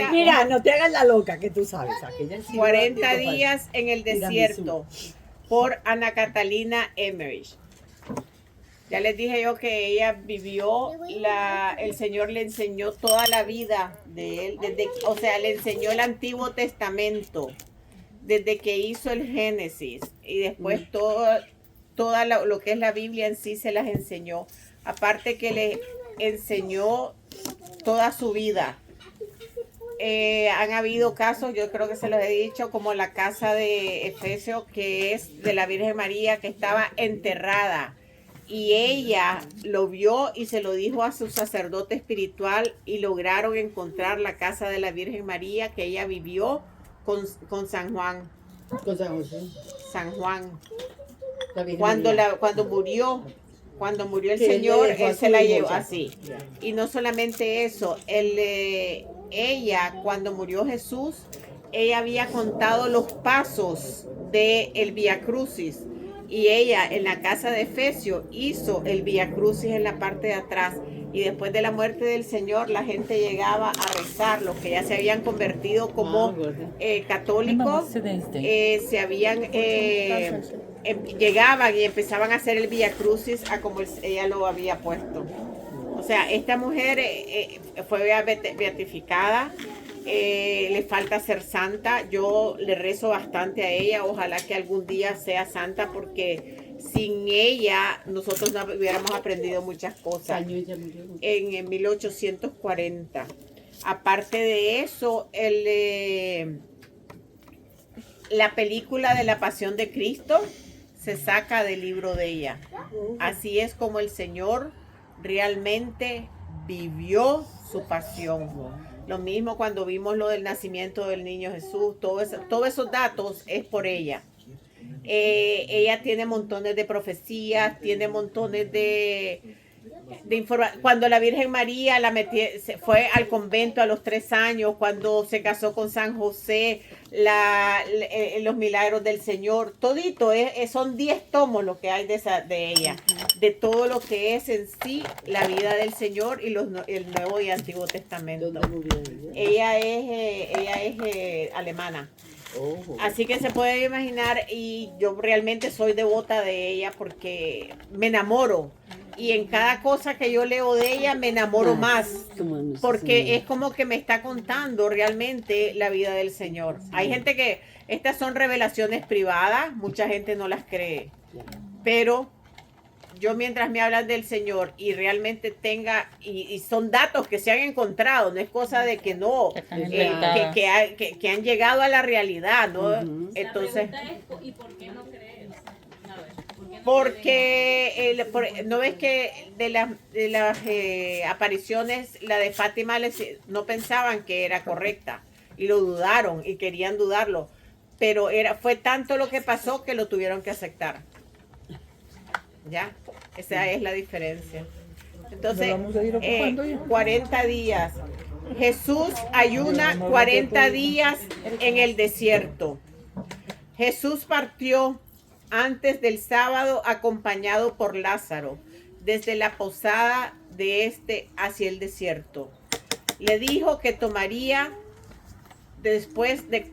Mira, no te hagas la loca, que tú sabes. 40 días en el desierto por Ana Catalina Emmerich. Ya les dije yo que ella vivió, el Señor le enseñó toda la vida de él, o sea, le enseñó el Antiguo Testamento, desde que hizo el Génesis, y después toda lo que es la Biblia en sí se las enseñó. Aparte que le enseñó toda su vida. Han habido casos, yo creo que se los he dicho, como la casa de Efesio, que es de la Virgen María, que estaba enterrada. Y ella lo vio y se lo dijo a su sacerdote espiritual y lograron encontrar la casa de la Virgen María que ella vivió con San Juan. Con San José. San Juan. Cuando murió el Señor, él se la llevó así. Y no solamente eso, ella, cuando murió Jesús, ella había contado los pasos del Vía Crucis. Y ella en la casa de Efesio hizo el Vía Crucis en la parte de atrás. Y después de la muerte del Señor, la gente llegaba a rezar, los que ya se habían convertido como católicos, se habían llegaban y empezaban a hacer el Vía Crucis a como ella lo había puesto. O sea, esta mujer fue beatificada. Le falta ser santa. Yo le rezo bastante a ella. Ojalá que algún día sea santa, porque sin ella nosotros no hubiéramos aprendido muchas cosas. En 1840. Aparte de eso, la película de la Pasión de Cristo se saca del libro de ella. Así es como el Señor realmente vivió su pasión. Lo mismo cuando vimos lo del nacimiento del niño Jesús, todos esos datos es por ella. Ella tiene montones de profecías, tiene montones de información. Cuando la Virgen María se fue al convento a los 3 años, cuando se casó con San José, los milagros del Señor, todito, son 10 tomos lo que hay de ella, de todo lo que es en sí la vida del Señor y el Nuevo y Antiguo Testamento. Ella es alemana. Así que se puede imaginar, y yo realmente soy devota de ella porque me enamoro. Y en cada cosa que yo leo de ella me enamoro más, porque es como que me está contando realmente la vida del Señor. Hay gente que estas son revelaciones privadas, mucha gente no las cree, pero yo mientras me hablan del Señor y realmente y son datos que se han encontrado, no es cosa de que no, que han llegado a la realidad, ¿no? Entonces, ¿y por qué no crees? Porque no ves que de las apariciones, la de Fátima no pensaban que era correcta y lo dudaron y querían dudarlo, pero fue tanto lo que pasó que lo tuvieron que aceptar. ¿Ya? Esa es la diferencia. Entonces, 40 días. Jesús ayuna 40 días en el desierto. Jesús partió antes del sábado acompañado por Lázaro desde la posada de hacia el desierto. Le dijo que tornaría después de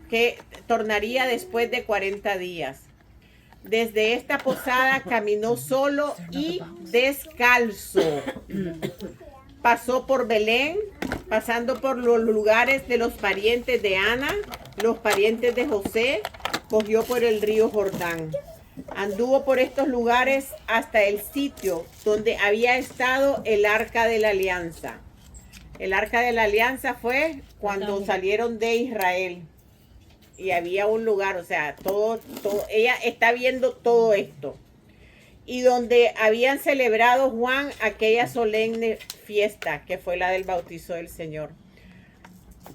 40 días. Desde esta posada caminó solo y descalzo. Pasó por Belén, pasando por los lugares de los parientes de Ana, los parientes de José, cogió por el río Jordán. Anduvo por estos lugares hasta el sitio donde había estado el Arca de la Alianza. El Arca de la Alianza fue cuando salieron de Israel. Y había un lugar, o sea, todo, ella está viendo todo esto. Y donde habían celebrado Juan aquella solemne fiesta, que fue la del bautizo del Señor.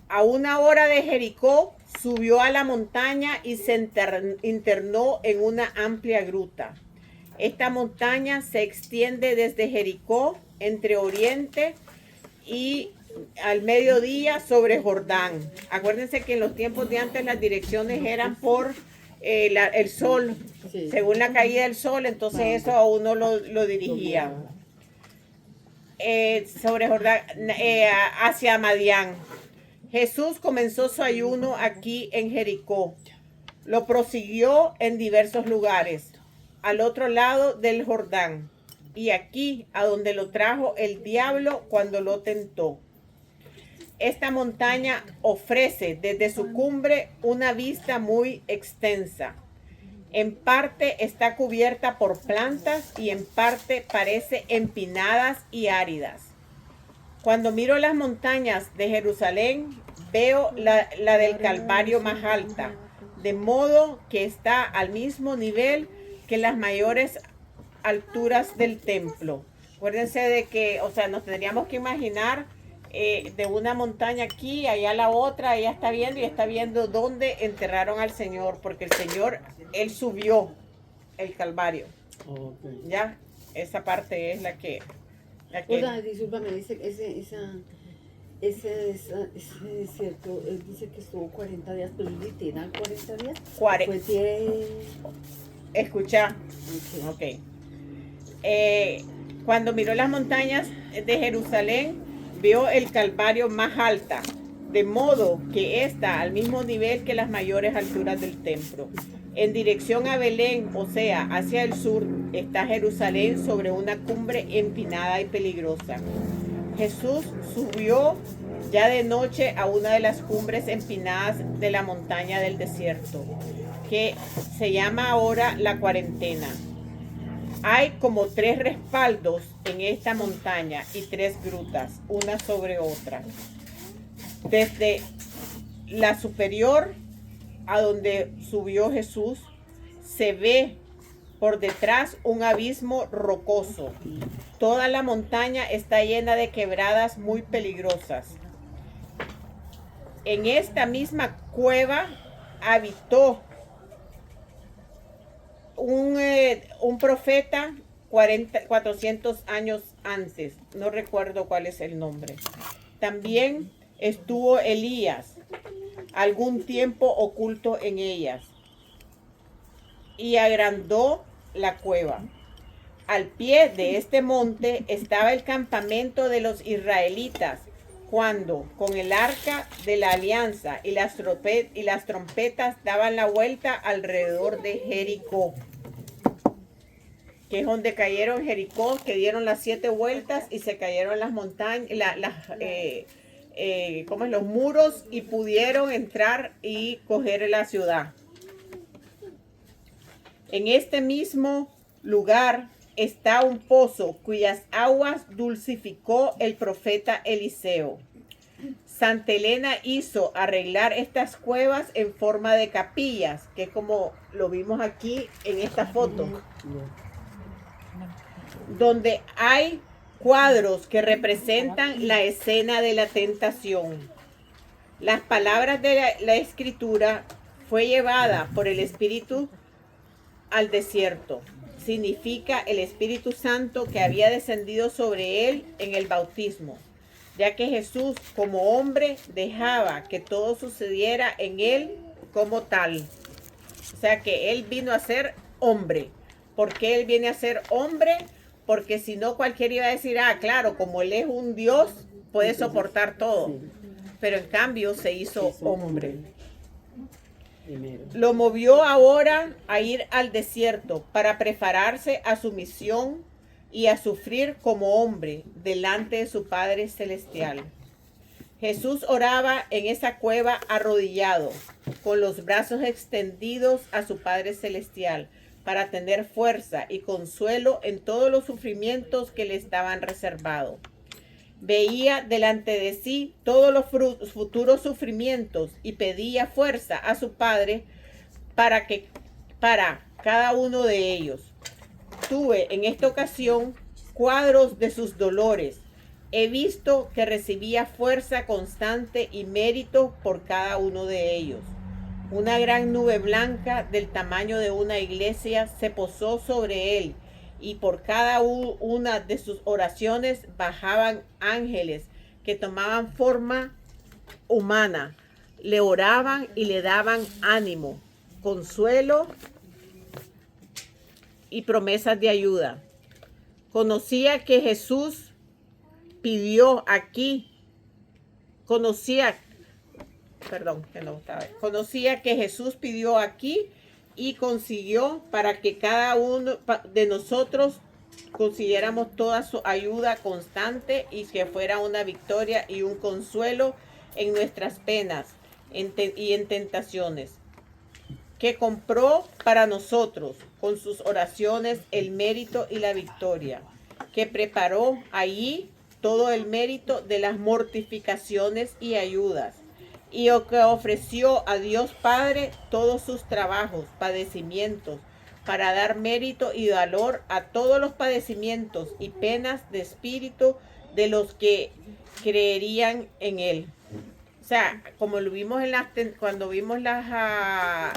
A 1 hora de Jericó, subió a la montaña y se internó en una amplia gruta. Esta montaña se extiende desde Jericó, entre Oriente y al mediodía sobre Jordán. Acuérdense que en los tiempos de antes las direcciones eran por el sol, según la caída del sol, entonces eso a uno lo dirigía. Sobre Jordán, hacia Madián. Jesús comenzó su ayuno aquí en Jericó. Lo prosiguió en diversos lugares, al otro lado del Jordán, y aquí a donde lo trajo el diablo cuando lo tentó. Esta montaña ofrece desde su cumbre una vista muy extensa. En parte está cubierta por plantas y en parte parece empinadas y áridas. Cuando miro las montañas de Jerusalén, veo la del Calvario más alta, de modo que está al mismo nivel que las mayores alturas del templo. Acuérdense de que, o sea, nos tendríamos que imaginar de una montaña aquí, allá la otra, ella está viendo y está viendo dónde enterraron al Señor, porque el Señor, Él subió el Calvario. Okay. Ya, esa parte es la que... Oiga, discúlpame, dice ese desierto, él dice que estuvo 40 días, pero literal 40 días. Pues sí. Escucha. Ok. Cuando miró las montañas de Jerusalén, vio el Calvario más alta, de modo que está al mismo nivel que las mayores alturas del templo. En dirección a Belén, o sea, hacia el sur, está Jerusalén sobre una cumbre empinada y peligrosa. Jesús subió ya de noche a una de las cumbres empinadas de la montaña del desierto, que se llama ahora la Cuarentena. Hay como 3 respaldos en esta montaña y 3 grutas, una sobre otra. Desde la superior a donde subió Jesús, se ve por detrás un abismo rocoso. Toda la montaña está llena de quebradas muy peligrosas. En esta misma cueva habitó un profeta 400 años antes. No recuerdo cuál es el nombre. También estuvo Elías algún tiempo oculto en ellas y agrandó la cueva. Al pie de este monte estaba el campamento de los israelitas cuando con el arca de la alianza y las trompetas daban la vuelta alrededor de Jericó, que es donde cayeron Jericó, que dieron las 7 vueltas y se cayeron las montañas, los muros, y pudieron entrar y coger la ciudad. En este mismo lugar está un pozo cuyas aguas dulcificó el profeta Eliseo. Santa Elena hizo arreglar estas cuevas en forma de capillas, que es como lo vimos aquí en esta foto, donde hay cuadros que representan la escena de la tentación. Las palabras de la escritura fue llevada por el Espíritu al desierto. Significa el Espíritu Santo que había descendido sobre él en el bautismo, ya que Jesús como hombre dejaba que todo sucediera en él como tal. O sea que él vino a ser hombre. ¿Por qué él viene a ser hombre? Porque si no cualquiera iba a decir, claro, como él es un Dios, puede soportar todo. Pero en cambio se hizo hombre. Lo movió ahora a ir al desierto para prepararse a su misión y a sufrir como hombre delante de su Padre Celestial. Jesús oraba en esa cueva arrodillado, con los brazos extendidos a su Padre Celestial, para tener fuerza y consuelo en todos los sufrimientos que le estaban reservados. Veía delante de sí todos los futuros sufrimientos y pedía fuerza a su Padre para cada uno de ellos. Tuve en esta ocasión cuadros de sus dolores. He visto que recibía fuerza constante y mérito por cada uno de ellos. Una gran nube blanca del tamaño de una iglesia se posó sobre él, y por cada una de sus oraciones bajaban ángeles que tomaban forma humana, le oraban y le daban ánimo, consuelo y promesas de ayuda. Conocía que Jesús pidió aquí, conocía Conocía que Jesús pidió aquí y consiguió para que cada uno de nosotros consiguiéramos toda su ayuda constante y que fuera una victoria y un consuelo en nuestras penas y en tentaciones, que compró para nosotros con sus oraciones el mérito y la victoria, que preparó allí todo el mérito de las mortificaciones y ayudas, y que ofreció a Dios Padre todos sus trabajos, padecimientos, para dar mérito y valor a todos los padecimientos y penas de espíritu de los que creerían en él. O sea, como lo vimos cuando vimos en la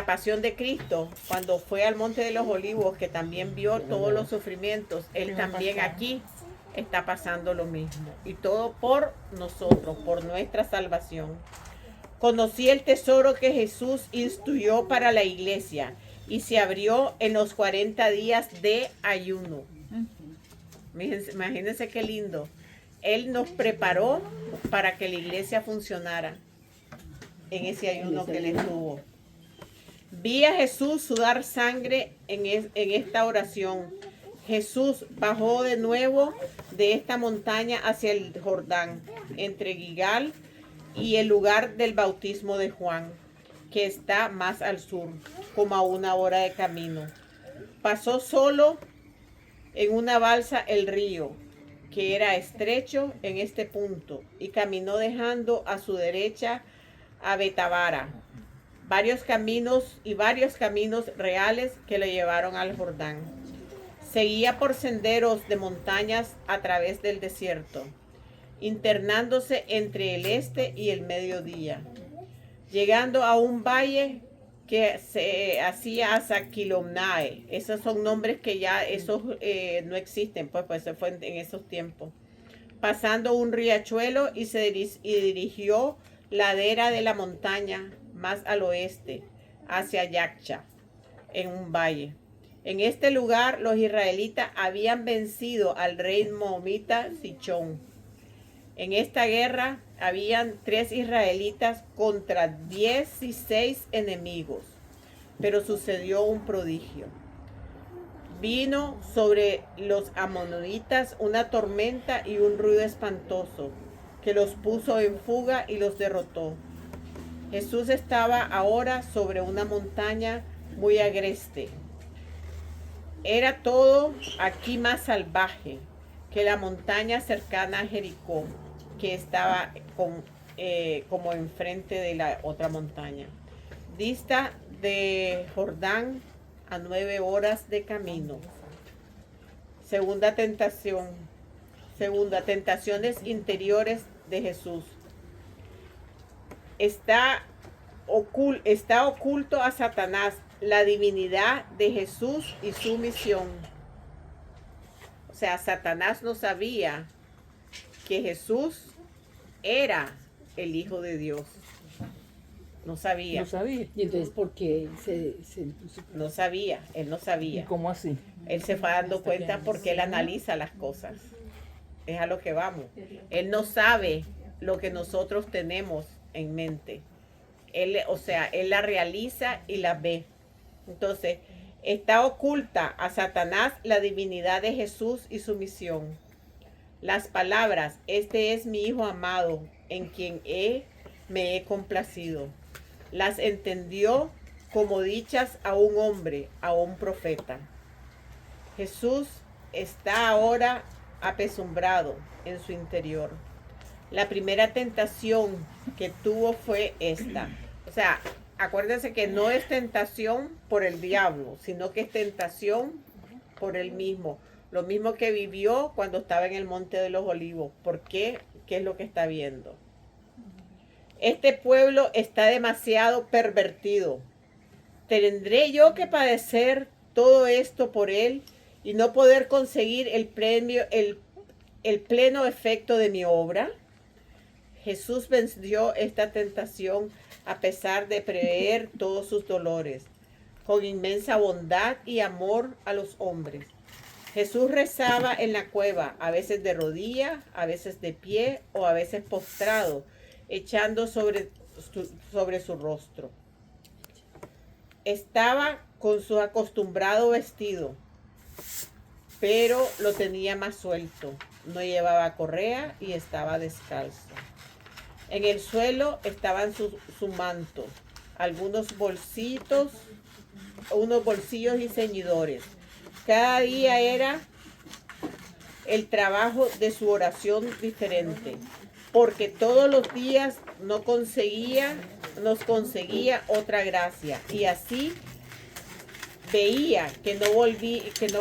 pasión de Cristo, cuando fue al Monte de los Olivos, que también vio todos los sufrimientos, él también aquí está pasando lo mismo. Y todo por nosotros, por nuestra salvación. Conocí el tesoro que Jesús instituyó para la iglesia y se abrió en los 40 días de ayuno. Imagínense qué lindo. Él nos preparó para que la iglesia funcionara en ese ayuno que él estuvo. Vi a Jesús sudar sangre en esta oración. Jesús bajó de nuevo de esta montaña hacia el Jordán, entre Gilgal y el lugar del bautismo de Juan, que está más al sur, como a 1 hora de camino. Pasó solo en una balsa el río, que era estrecho en este punto, y caminó dejando a su derecha a Betabara, varios caminos reales que le llevaron al Jordán. Seguía por senderos de montañas a través del desierto, internándose entre el este y el mediodía, llegando a un valle que se hacía hasta Kilomnae. Esos son nombres que ya no existen, pues se fue en esos tiempos. Pasando un riachuelo y se dirigió ladera de la montaña más al oeste, hacia Yaksha, en un valle. En este lugar los israelitas habían vencido al rey moabita Sichón. En esta guerra habían 3 israelitas contra 16 enemigos, pero sucedió un prodigio. Vino sobre los amonitas una tormenta y un ruido espantoso que los puso en fuga y los derrotó. Jesús estaba ahora sobre una montaña muy agreste. Era todo aquí más salvaje que la montaña cercana a Jericó, que estaba como enfrente de la otra montaña. Dista de Jordán a 9 horas de camino. Segunda tentación. Tentaciones interiores de Jesús. Está oculto a Satanás la divinidad de Jesús y su misión. O sea, Satanás no sabía que Jesús era el Hijo de Dios. No sabía. No sabía. Y entonces, ¿por qué No sabía, él no sabía. ¿Y cómo así? Él se fue dando cuenta porque él analiza las cosas. Es a lo que vamos. Él no sabe lo que nosotros tenemos en mente. Él la realiza y la ve. Entonces, está oculta a Satanás la divinidad de Jesús y su misión. Las palabras, este es mi Hijo amado, en quien me he complacido. Las entendió como dichas a un hombre, a un profeta. Jesús está ahora apesumbrado en su interior. La primera tentación que tuvo fue esta. O sea, acuérdense que no es tentación por el diablo, sino que es tentación por él mismo. Lo mismo que vivió cuando estaba en el Monte de los Olivos. ¿Por qué? ¿Qué es lo que está viendo? Este pueblo está demasiado pervertido. ¿Tendré yo que padecer todo esto por él y no poder conseguir el pleno efecto de mi obra? Jesús venció esta tentación a pesar de prever todos sus dolores, con inmensa bondad y amor a los hombres. Jesús rezaba en la cueva, a veces de rodillas, a veces de pie o a veces postrado, echando sobre su rostro. Estaba con su acostumbrado vestido, pero lo tenía más suelto. No llevaba correa y estaba descalzo. En el suelo estaban su manto, unos bolsillos y ceñidores. Cada día era el trabajo de su oración diferente, porque todos los días nos conseguía otra gracia, y así veía que no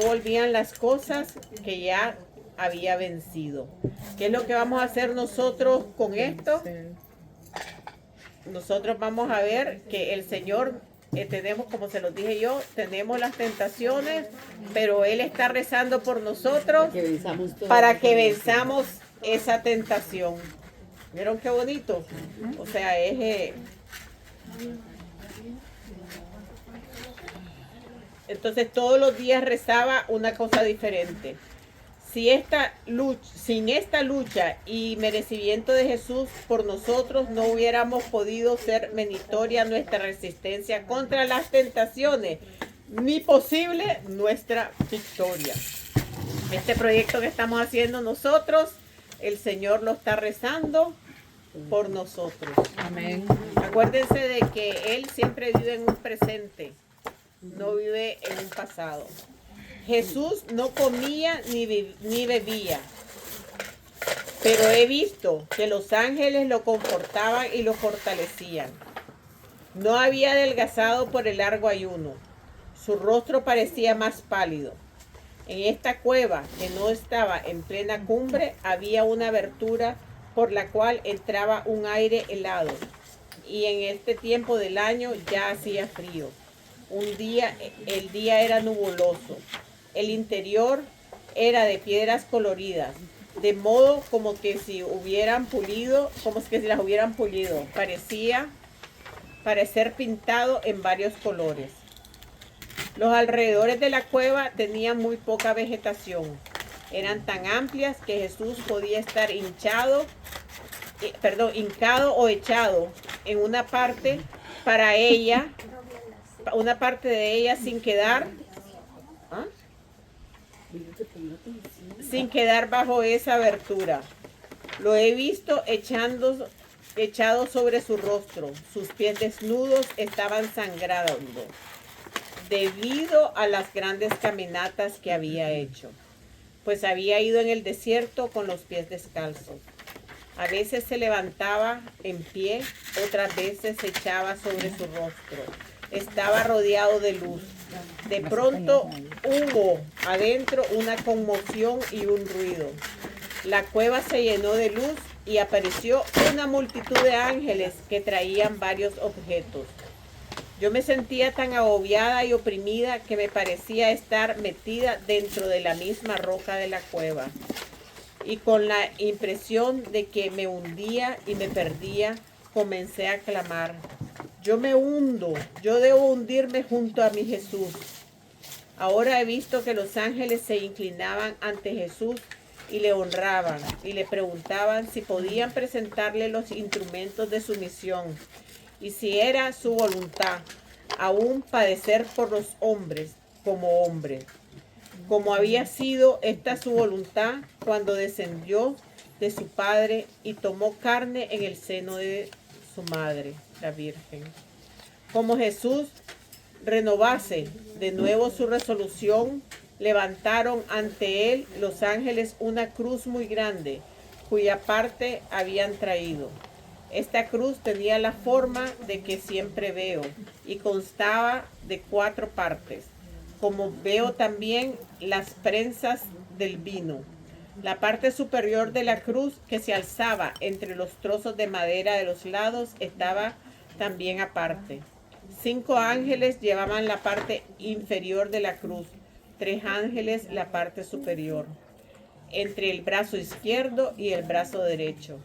volvían las cosas que ya había vencido. ¿Qué es lo que vamos a hacer nosotros con esto? Nosotros vamos a ver que el Señor, tenemos, como se los dije yo, tenemos las tentaciones, pero Él está rezando por nosotros para que venzamos esa tentación. ¿Vieron qué bonito? O sea, entonces todos los días rezaba una cosa diferente. Sin esta lucha y merecimiento de Jesús por nosotros, no hubiéramos podido ser meritoria nuestra resistencia contra las tentaciones, ni posible nuestra victoria. Este proyecto que estamos haciendo nosotros, el Señor lo está rezando por nosotros. Amén. Acuérdense de que Él siempre vive en un presente, no vive en un pasado. Jesús no comía ni bebía, pero he visto que los ángeles lo confortaban y lo fortalecían. No había adelgazado por el largo ayuno. Su rostro parecía más pálido. En esta cueva, que no estaba en plena cumbre, había una abertura por la cual entraba un aire helado. Y en este tiempo del año ya hacía frío. El día era nubuloso. El interior era de piedras coloridas, de modo como que si las hubieran pulido. Parecer pintado en varios colores. Los alrededores de la cueva tenían muy poca vegetación. Eran tan amplias que Jesús podía estar hincado o echado en una parte de ella sin quedar bajo esa abertura. Lo he visto echado sobre su rostro. Sus pies desnudos estaban sangrando debido a las grandes caminatas que había hecho, pues había ido en el desierto con los pies descalzos. A veces se levantaba en pie, otras veces se echaba sobre su rostro. Estaba rodeado de luz. De pronto hubo adentro una conmoción y un ruido. La cueva se llenó de luz y apareció una multitud de ángeles que traían varios objetos. Yo me sentía tan agobiada y oprimida que me parecía estar metida dentro de la misma roca de la cueva. Y con la impresión de que me hundía y me perdía, comencé a clamar: yo me hundo, yo debo hundirme junto a mi Jesús. Ahora he visto que los ángeles se inclinaban ante Jesús y le honraban y le preguntaban si podían presentarle los instrumentos de su misión y si era su voluntad aún padecer por los hombres como hombre, como había sido esta su voluntad cuando descendió de su Padre y tomó carne en el seno de su madre, la Virgen. Como Jesús renovase de nuevo su resolución, levantaron ante él los ángeles una cruz muy grande, cuya parte habían traído. Esta cruz tenía la forma de que siempre veo y constaba de 4 partes, como veo también las prensas del vino. La parte superior de la cruz, que se alzaba entre los trozos de madera de los lados, estaba también aparte. 5 ángeles llevaban la parte inferior de la cruz, 3 ángeles la parte superior, entre el brazo izquierdo y el brazo derecho.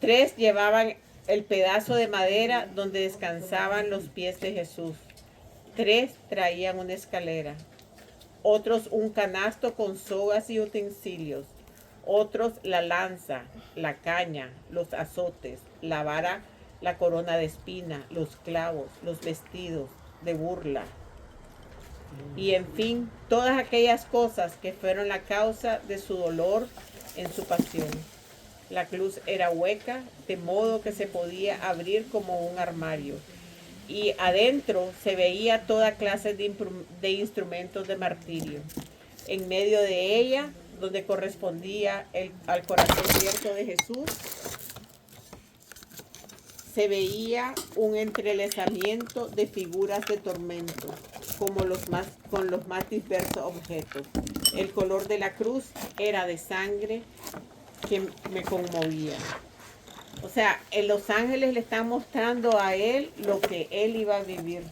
3 llevaban el pedazo de madera donde descansaban los pies de Jesús. 3 traían una escalera. Otros un canasto con sogas y utensilios. Otros la lanza, la caña, los azotes. la vara, la corona de espina, los clavos, los vestidos de burla. Y en fin, todas aquellas cosas que fueron la causa de su dolor en su pasión. La cruz era hueca, de modo que se podía abrir como un armario. Y adentro se veía toda clase de instrumentos de martirio. En medio de ella, donde correspondía al corazón abierto de Jesús, se veía un entrelazamiento de figuras de tormento, con los más diversos objetos. El color de la cruz era de sangre que me conmovía. O sea, en los ángeles le están mostrando a él lo que él iba a vivir.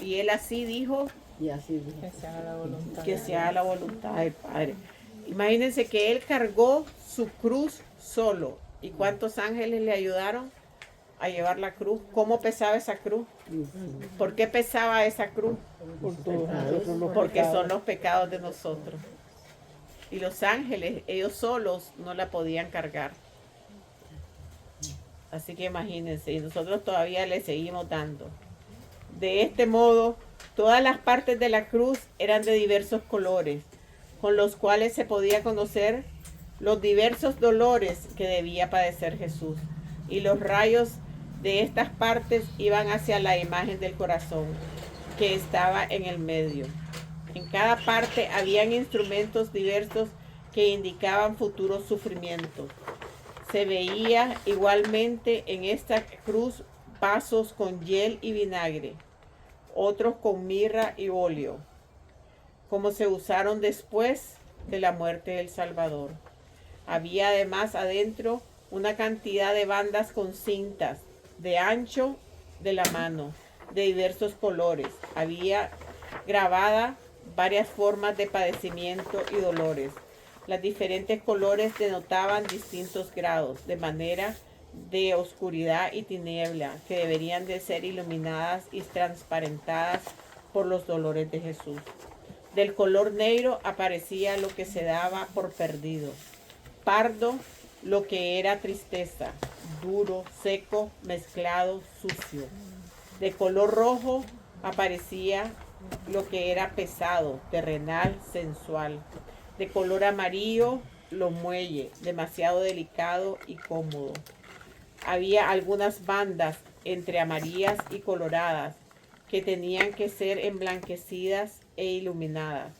Y él así dijo, Y así dijo. Que se haga la voluntad. que se haga la voluntad del Padre. Imagínense que él cargó su cruz solo. ¿Y cuántos ángeles le ayudaron a llevar la cruz? ¿Cómo pesaba esa cruz? ¿Por qué pesaba esa cruz? Por todos nosotros los Porque pecados. son los pecados de nosotros. Y los ángeles, ellos solos no la podían cargar. Así que imagínense, y nosotros todavía le seguimos dando. De este modo, todas las partes de la cruz eran de diversos colores, con los cuales se podía conocer los diversos dolores que debía padecer Jesús. Y los rayos de estas partes iban hacia la imagen del corazón, que estaba en el medio. En cada parte habían instrumentos diversos que indicaban futuros sufrimientos. Se veía igualmente en esta cruz vasos con hiel y vinagre, otros con mirra y óleo, como se usaron después de la muerte del Salvador. Había además adentro una cantidad de bandas con cintas de ancho de la mano, de diversos colores. Había grabada varias formas de padecimiento y dolores. Las diferentes colores denotaban distintos grados, de manera de oscuridad y tiniebla, que deberían de ser iluminadas y transparentadas por los dolores de Jesús. Del color negro aparecía lo que se daba por perdido. Pardo, lo que era tristeza, duro, seco, mezclado, sucio. De color rojo aparecía lo que era pesado, terrenal, sensual. De color amarillo, lo muelle, demasiado delicado y cómodo. Había algunas bandas entre amarillas y coloradas que tenían que ser emblanquecidas e iluminadas.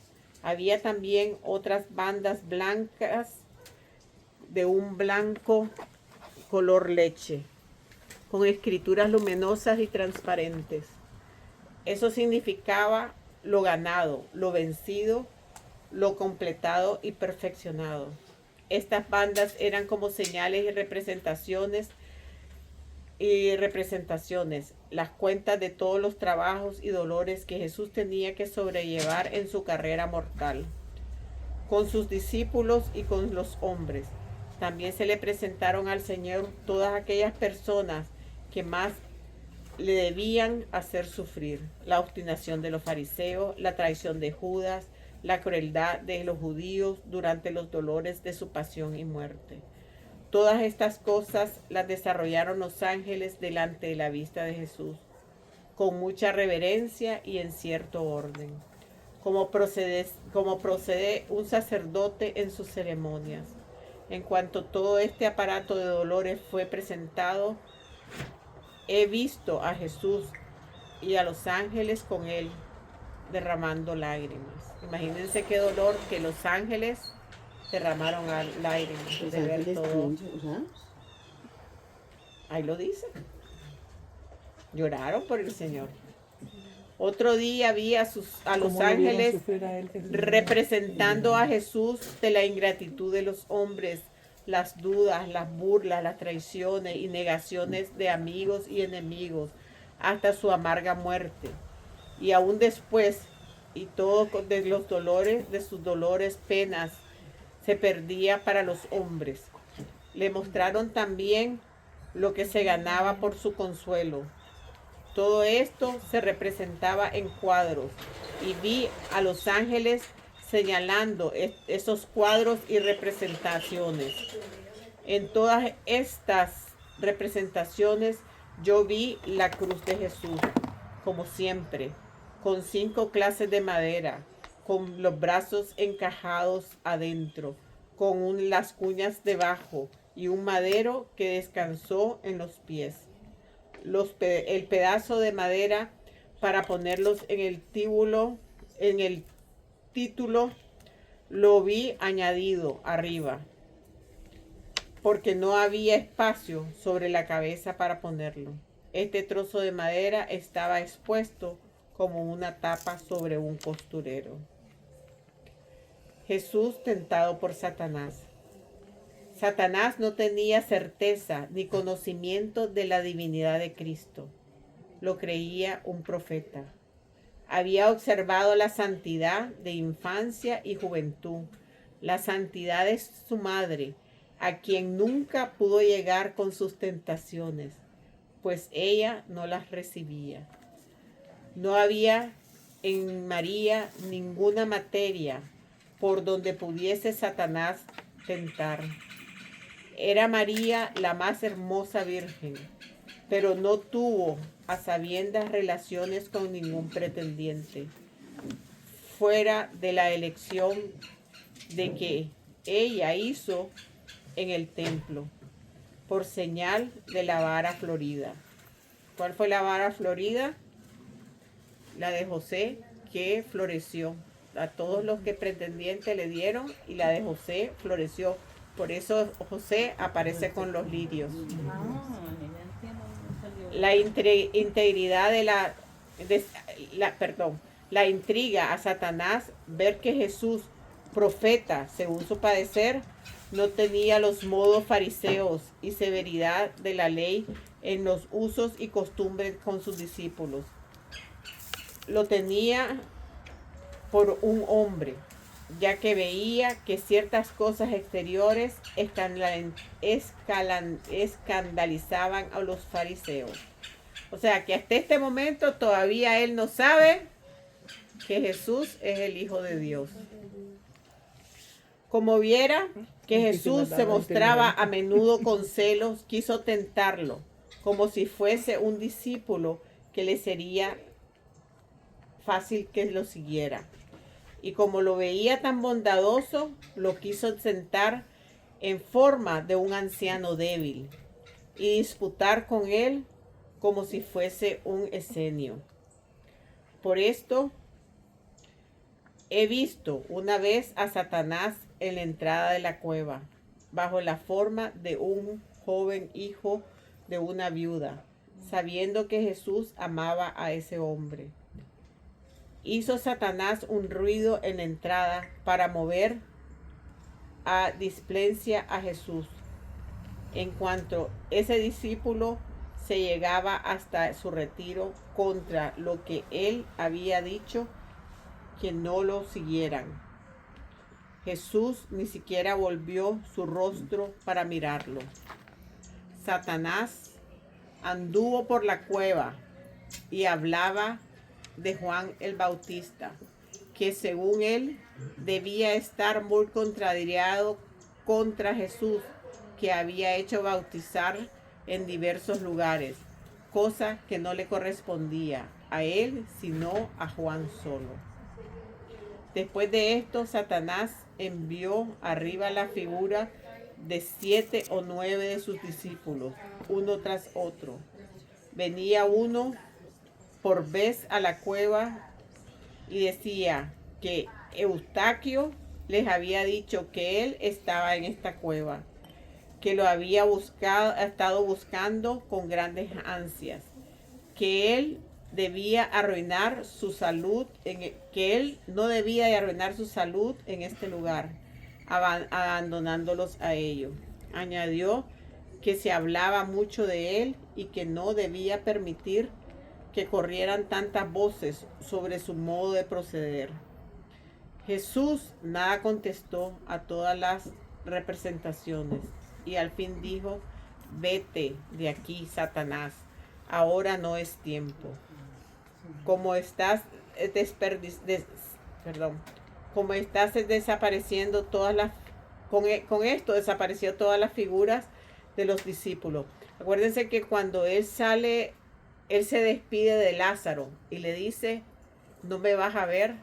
Había también otras bandas blancas de un blanco color leche, con escrituras luminosas y transparentes. Eso significaba lo ganado, lo vencido, lo completado y perfeccionado. Estas bandas eran como señales y representaciones, las cuentas de todos los trabajos y dolores que Jesús tenía que sobrellevar en su carrera mortal, con sus discípulos y con los hombres. También se le presentaron al Señor todas aquellas personas que más le debían hacer sufrir: la obstinación de los fariseos, la traición de Judas, la crueldad de los judíos durante los dolores de su pasión y muerte. Todas estas cosas las desarrollaron los ángeles delante de la vista de Jesús, con mucha reverencia y en cierto orden, como procede un sacerdote en sus ceremonias. En cuanto todo este aparato de dolores fue presentado, he visto a Jesús y a los ángeles con él derramando lágrimas. Imagínense qué dolor que los ángeles derramaron lágrimas Los de ver ángeles todo. usados. Ahí lo dice. Lloraron por el Señor. Otro día vi a los ¿Cómo le vieron ángeles sufrir a él, Jesús? representando a Jesús de la ingratitud de los hombres, las dudas, las burlas, las traiciones y negaciones de amigos y enemigos, hasta su amarga muerte. Y aún después, y todo de los dolores, de sus dolores, penas, se perdía para los hombres. Le mostraron también lo que se ganaba por su consuelo. Todo esto se representaba en cuadros, y vi a los ángeles señalando esos cuadros y representaciones. En todas estas representaciones yo vi la cruz de Jesús, como siempre, con 5 clases de madera, con los brazos encajados adentro, con las cuñas debajo y un madero que descansó en los pies. El pedazo de madera para ponerlos en el título, lo vi añadido arriba, porque no había espacio sobre la cabeza para ponerlo. Este trozo de madera estaba expuesto como una tapa sobre un costurero. Jesús tentado por Satanás. Satanás no tenía certeza ni conocimiento de la divinidad de Cristo. Lo creía un profeta. Había observado la santidad de infancia y juventud, la santidad de su madre, a quien nunca pudo llegar con sus tentaciones, pues ella no las recibía. No había en María ninguna materia por donde pudiese Satanás tentar. Era María la más hermosa virgen, pero no tuvo a sabiendas relaciones con ningún pretendiente, fuera de la elección de que ella hizo en el templo, por señal de la vara florida. ¿Cuál fue la vara florida? La de José, que floreció. A todos los que pretendientes le dieron, y la de José floreció. Por eso José aparece con los lirios. La integridad la intriga a Satanás ver que Jesús, profeta según su padecer, no tenía los modos fariseos y severidad de la ley en los usos y costumbres con sus discípulos. Lo tenía por un hombre, ya que veía que ciertas cosas exteriores escandalizaban a los fariseos. O sea que hasta este momento todavía él no sabe que Jesús es el Hijo de Dios. Como viera que Jesús se mostraba a menudo con celos, quiso tentarlo, como si fuese un discípulo que le sería fácil que lo siguiera. Y como lo veía tan bondadoso, lo quiso sentar en forma de un anciano débil y disputar con él como si fuese un esenio. Por esto he visto una vez a Satanás en la entrada de la cueva, bajo la forma de un joven hijo de una viuda, sabiendo que Jesús amaba a ese hombre. Hizo Satanás un ruido en la entrada para mover a displencia a Jesús. En cuanto ese discípulo se llegaba hasta su retiro contra lo que él había dicho, que no lo siguieran. Jesús ni siquiera volvió su rostro para mirarlo. Satanás anduvo por la cueva y hablaba de Juan el Bautista, que según él debía estar muy contrariado contra Jesús, que había hecho bautizar en diversos lugares, cosa que no le correspondía a él sino a Juan solo. Después de esto, Satanás envió arriba la figura de 7 o 9 de sus discípulos, uno tras otro. Venía uno por vez a la cueva y decía que Eustaquio les había dicho que él estaba en esta cueva, que lo había estado buscando con grandes ansias, que él debía arruinar su salud, que él no debía de arruinar su salud en este lugar, abandonándolos a ellos. Añadió que se hablaba mucho de él y que no debía permitir que corrieran tantas voces sobre su modo de proceder. Jesús nada contestó a todas las representaciones y al fin dijo: vete de aquí, Satanás, ahora no es tiempo. Como estás desapareciendo todas las con esto desapareció todas las figuras de los discípulos. Acuérdense que cuando él sale, él se despide de Lázaro y le dice, no me vas a ver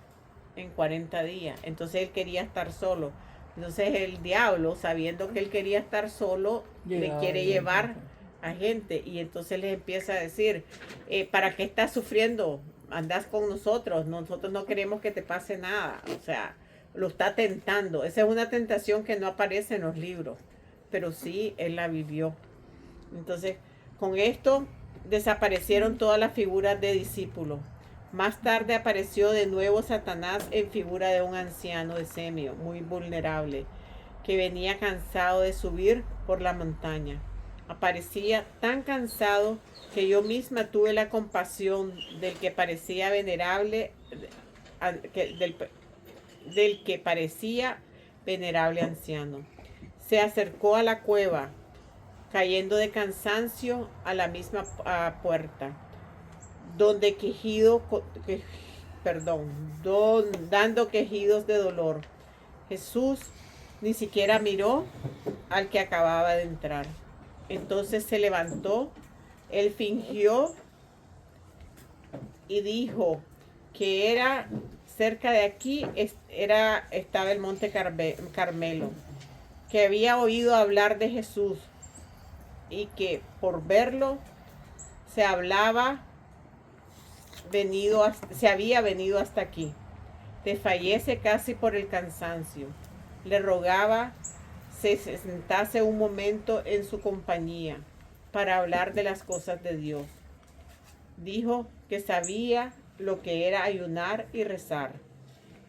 en 40 días. Entonces él quería estar solo. Entonces el diablo, sabiendo que él quería estar solo, le quiere llevar a gente. Y entonces les empieza a decir, ¿para qué estás sufriendo? Andás con nosotros. Nosotros no queremos que te pase nada. O sea, lo está tentando. Esa es una tentación que no aparece en los libros, pero sí él la vivió. Entonces, con esto desaparecieron todas las figuras de discípulos. Más tarde apareció de nuevo Satanás en figura de un anciano de Semio, muy vulnerable, que venía cansado de subir por la montaña. Aparecía tan cansado que yo misma tuve la compasión del que parecía venerable, del que parecía venerable anciano. Se acercó a la cueva, cayendo de cansancio a la misma puerta, donde dando quejidos de dolor. Jesús ni siquiera miró al que acababa de entrar. Entonces se levantó, él fingió y dijo que era cerca de aquí, estaba el monte Carmelo, que había oído hablar de Jesús y que por verlo se había venido hasta aquí. Desfallece casi por el cansancio. Le rogaba se sentase un momento en su compañía para hablar de las cosas de Dios. Dijo que sabía lo que era ayunar y rezar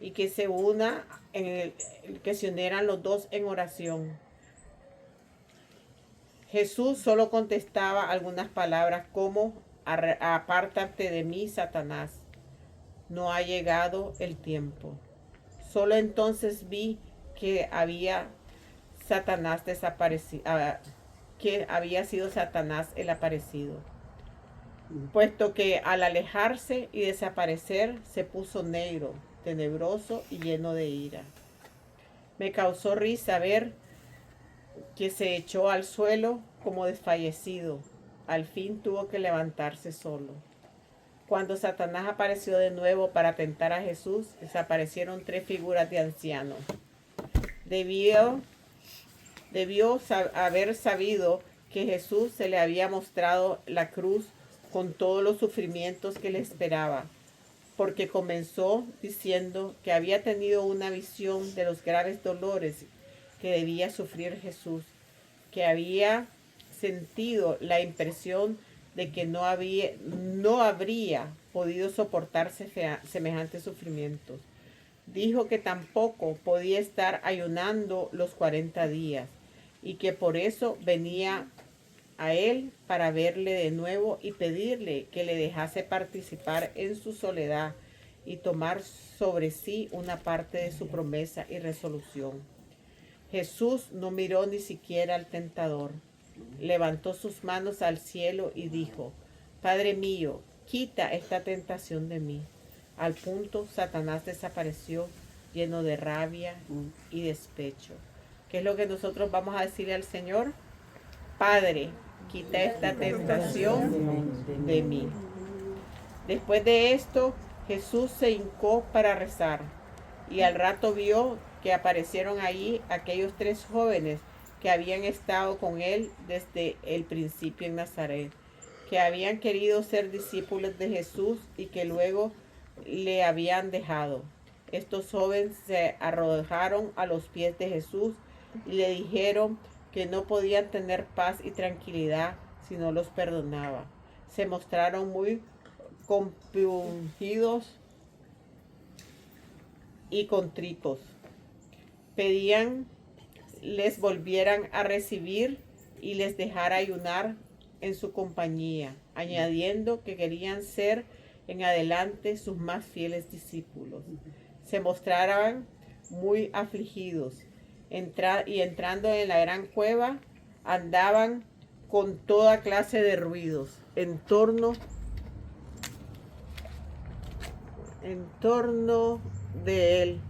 y que se unieran los dos en oración. Jesús solo contestaba algunas palabras como, apártate de mí, Satanás, no ha llegado el tiempo. Solo entonces vi que había sido Satanás el aparecido, puesto que al alejarse y desaparecer se puso negro, tenebroso y lleno de ira. Me causó risa ver que se echó al suelo como desfallecido. Al fin tuvo que levantarse solo. Cuando Satanás apareció de nuevo para tentar a Jesús, desaparecieron 3 figuras de ancianos. Debió haber sabido que Jesús se le había mostrado la cruz con todos los sufrimientos que le esperaba, porque comenzó diciendo que había tenido una visión de los graves dolores que debía sufrir Jesús, que había sentido la impresión de que no habría podido soportarse semejantes sufrimientos. Dijo que tampoco podía estar ayunando los 40 días y que por eso venía a él para verle de nuevo y pedirle que le dejase participar en su soledad y tomar sobre sí una parte de su promesa y resolución. Jesús no miró ni siquiera al tentador. Levantó sus manos al cielo y dijo, Padre mío, quita esta tentación de mí. Al punto, Satanás desapareció lleno de rabia y despecho. ¿Qué es lo que nosotros vamos a decirle al Señor? Padre, quita esta tentación de mí. Después de esto, Jesús se hincó para rezar y al rato vio que aparecieron allí aquellos 3 jóvenes que habían estado con él desde el principio en Nazaret, que habían querido ser discípulos de Jesús y que luego le habían dejado. Estos jóvenes se arrojaron a los pies de Jesús y le dijeron que no podían tener paz y tranquilidad si no los perdonaba. Se mostraron muy compungidos y contritos. Pedían les volvieran a recibir y les dejara ayunar en su compañía, añadiendo que querían ser en adelante sus más fieles discípulos. Se mostraban muy afligidos y entrando en la gran cueva andaban con toda clase de ruidos en torno de él.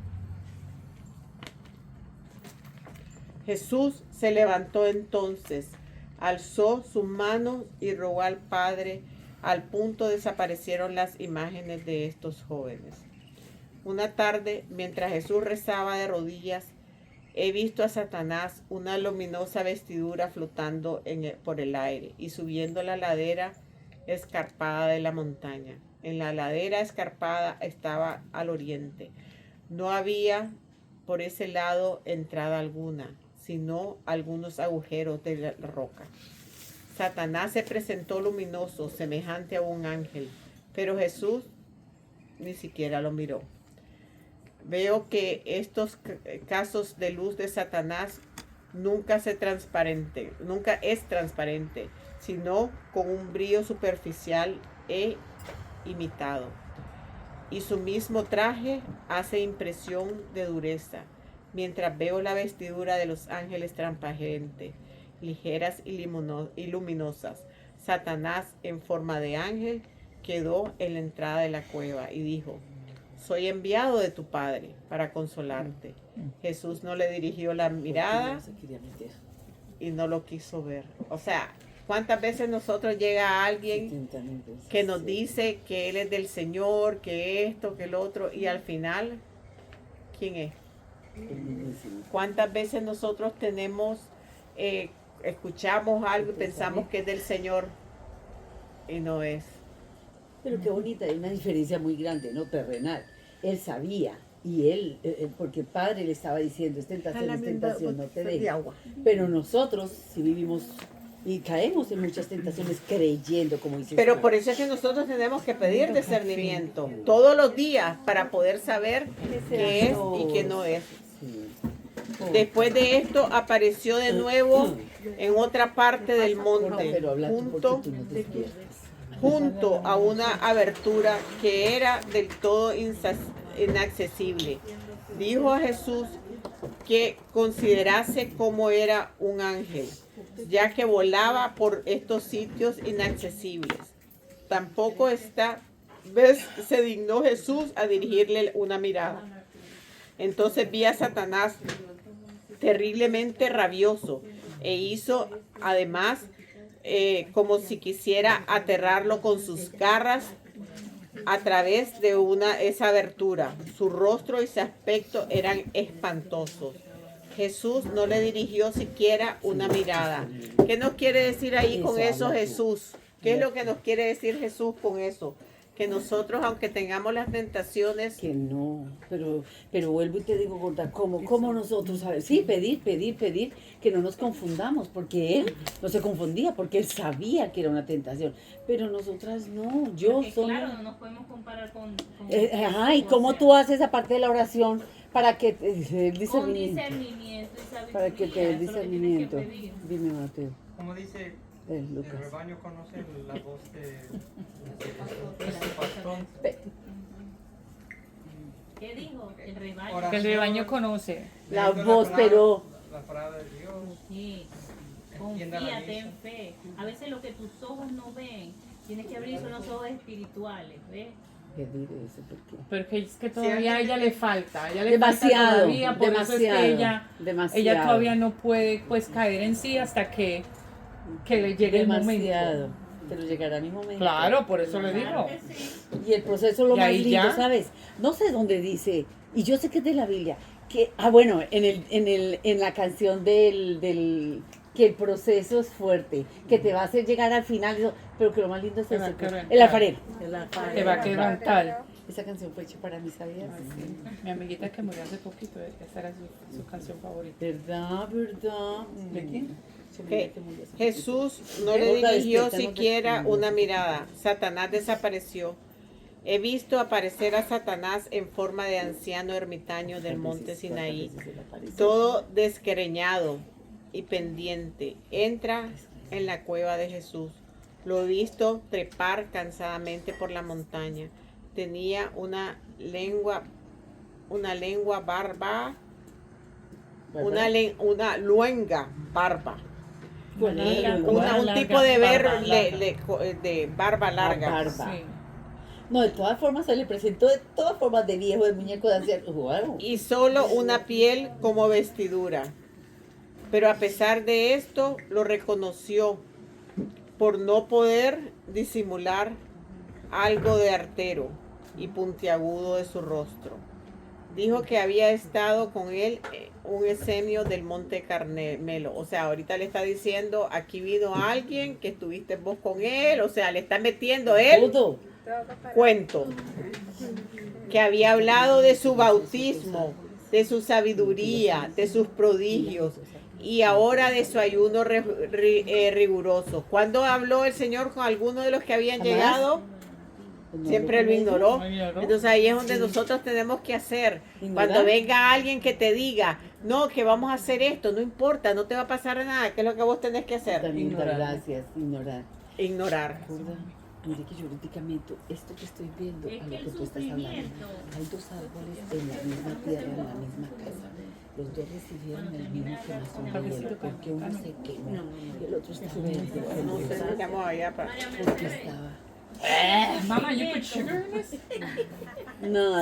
Jesús se levantó entonces, alzó sus manos y rogó al Padre. Al punto desaparecieron las imágenes de estos jóvenes. Una tarde, mientras Jesús rezaba de rodillas, he visto a Satanás una luminosa vestidura flotando por el aire y subiendo la ladera escarpada de la montaña. En la ladera escarpada estaba al oriente. No había por ese lado entrada alguna, sino algunos agujeros de la roca. Satanás se presentó luminoso, semejante a un ángel, pero Jesús ni siquiera lo miró. Veo que estos casos de luz de Satanás nunca es transparente, sino con un brillo superficial e imitado. Y su mismo traje hace impresión de dureza, mientras veo la vestidura de los ángeles transparentes, ligeras y luminosas. Satanás, en forma de ángel, quedó en la entrada de la cueva y dijo: soy enviado de tu Padre para consolarte. Jesús no le dirigió la mirada y no lo quiso ver. O sea, ¿cuántas veces nosotros llega alguien que nos dice que Él es del Señor, que esto, que el otro, y al final, ¿quién es? ¿Cuántas veces nosotros escuchamos algo y pensamos que es del Señor y no es? Pero qué bonita, hay una diferencia muy grande, ¿no? Terrenal. Él sabía, y él, porque el Padre le estaba diciendo, es tentación, no te dejes. Pero nosotros, si vivimos y caemos en muchas tentaciones creyendo, como dices. Pero por eso es que nosotros tenemos que pedir discernimiento todos los días para poder saber qué es y qué no es. Sí. Después de esto apareció de nuevo en otra parte del monte, junto a una abertura que era del todo inaccesible. Dijo a Jesús que considerase cómo era un ángel, ya que volaba por estos sitios inaccesibles. Tampoco esta vez se dignó Jesús a dirigirle una mirada. Entonces vi a Satanás terriblemente rabioso e hizo además como si quisiera aterrarlo con sus garras a través de esa abertura. Su rostro y su aspecto eran espantosos. Jesús no le dirigió siquiera una mirada. ¿Qué nos quiere decir ahí con eso Jesús? ¿Qué es lo que nos quiere decir Jesús con eso? Que nosotros, aunque tengamos las tentaciones... Que no, pero vuelvo y te digo, Gorda, ¿cómo nosotros? Sí, pedir, que no nos confundamos, porque él no se confundía, porque él sabía que era una tentación, pero nosotras no, Claro, no nos podemos comparar con y cómo tú haces aparte de la oración para que te dé el con discernimiento, discernimiento y sabiduría. para que te dé el eso es lo que tienes que discernimiento. pedir. Dime, Mateo. Como dice, el Lucas. rebaño conoce la voz de su pastor. ¿Qué dijo? El rebaño. Que el rebaño conoce. La Leyendo voz, pero... La palabra de Dios. Sí. Entienda la Confía, ten misa. fe. A veces lo que tus ojos no ven, tienes que abrir los ojos espirituales, ¿ves? Pedir eso, ¿por qué? Porque es que todavía a ella le falta. A ella le Demasiado, falta todavía, por eso es demasiado, que demasiado. ella todavía no puede pues caer en sí hasta que le llegue el Demasiado. momento. Pero llegará mi momento. Claro, por eso le digo. Claro que sí. Y el proceso lo Y más ahí lindo, ya. ¿sabes? No sé dónde dice, y yo sé que es de la Biblia, que, bueno, en la canción que el proceso es fuerte, que te va a hacer llegar al final, pero que lo más lindo es Te va a eso, quebrantar. el alfarero. Te va a quebrantar. Esa canción fue hecha para mí, ¿sabías? Mi amiguita que murió hace poquito, esa era su canción favorita. ¿Verdad? ¿De quién? Que Jesús no le dirigió siquiera una mirada. Satanás desapareció. He visto aparecer a Satanás en forma de anciano ermitaño del monte Sinaí, todo desgreñado y pendiente. Entra en la cueva de Jesús. Lo he visto trepar cansadamente por la montaña. Tenía una lengua barba, una luenga barba. Un tipo de barba larga. Barba. Sí. No, de todas formas se le presentó de todas formas de viejo, de muñeco, de anciano. Wow. Y solo una piel como vestidura. Pero a pesar de esto, lo reconoció por no poder disimular algo de artero y puntiagudo de su rostro. Dijo que había estado con él un esenio del Monte Carmelo. O sea, ahorita le está diciendo, aquí vino alguien que estuviste vos con él. O sea, le está metiendo él Todo. cuento. Que había hablado de su bautismo, de su sabiduría, de sus prodigios y ahora de su ayuno riguroso. Cuando habló el Señor con alguno de los que habían llegado, siempre lo ignoró. Entonces ahí es donde nosotros tenemos que hacer. Cuando venga alguien que te diga, no, que vamos a hacer esto, no importa, no te va a pasar nada, ¿qué es lo que vos tenés que hacer? Gracias, ignorar. Ignorar. Mire que jurídicamente, esto que estoy viendo, Es a que lo el que tú estás hablando, sufrimiento. hay dos árboles en la misma tierra, en la misma casa. Los dos recibieron el mismo quemazón, porque uno se quemó y el otro estaba verde. No sé, me llamo allá para... María Porque Mercedes, estaba... Mama, you put sugar in this? No,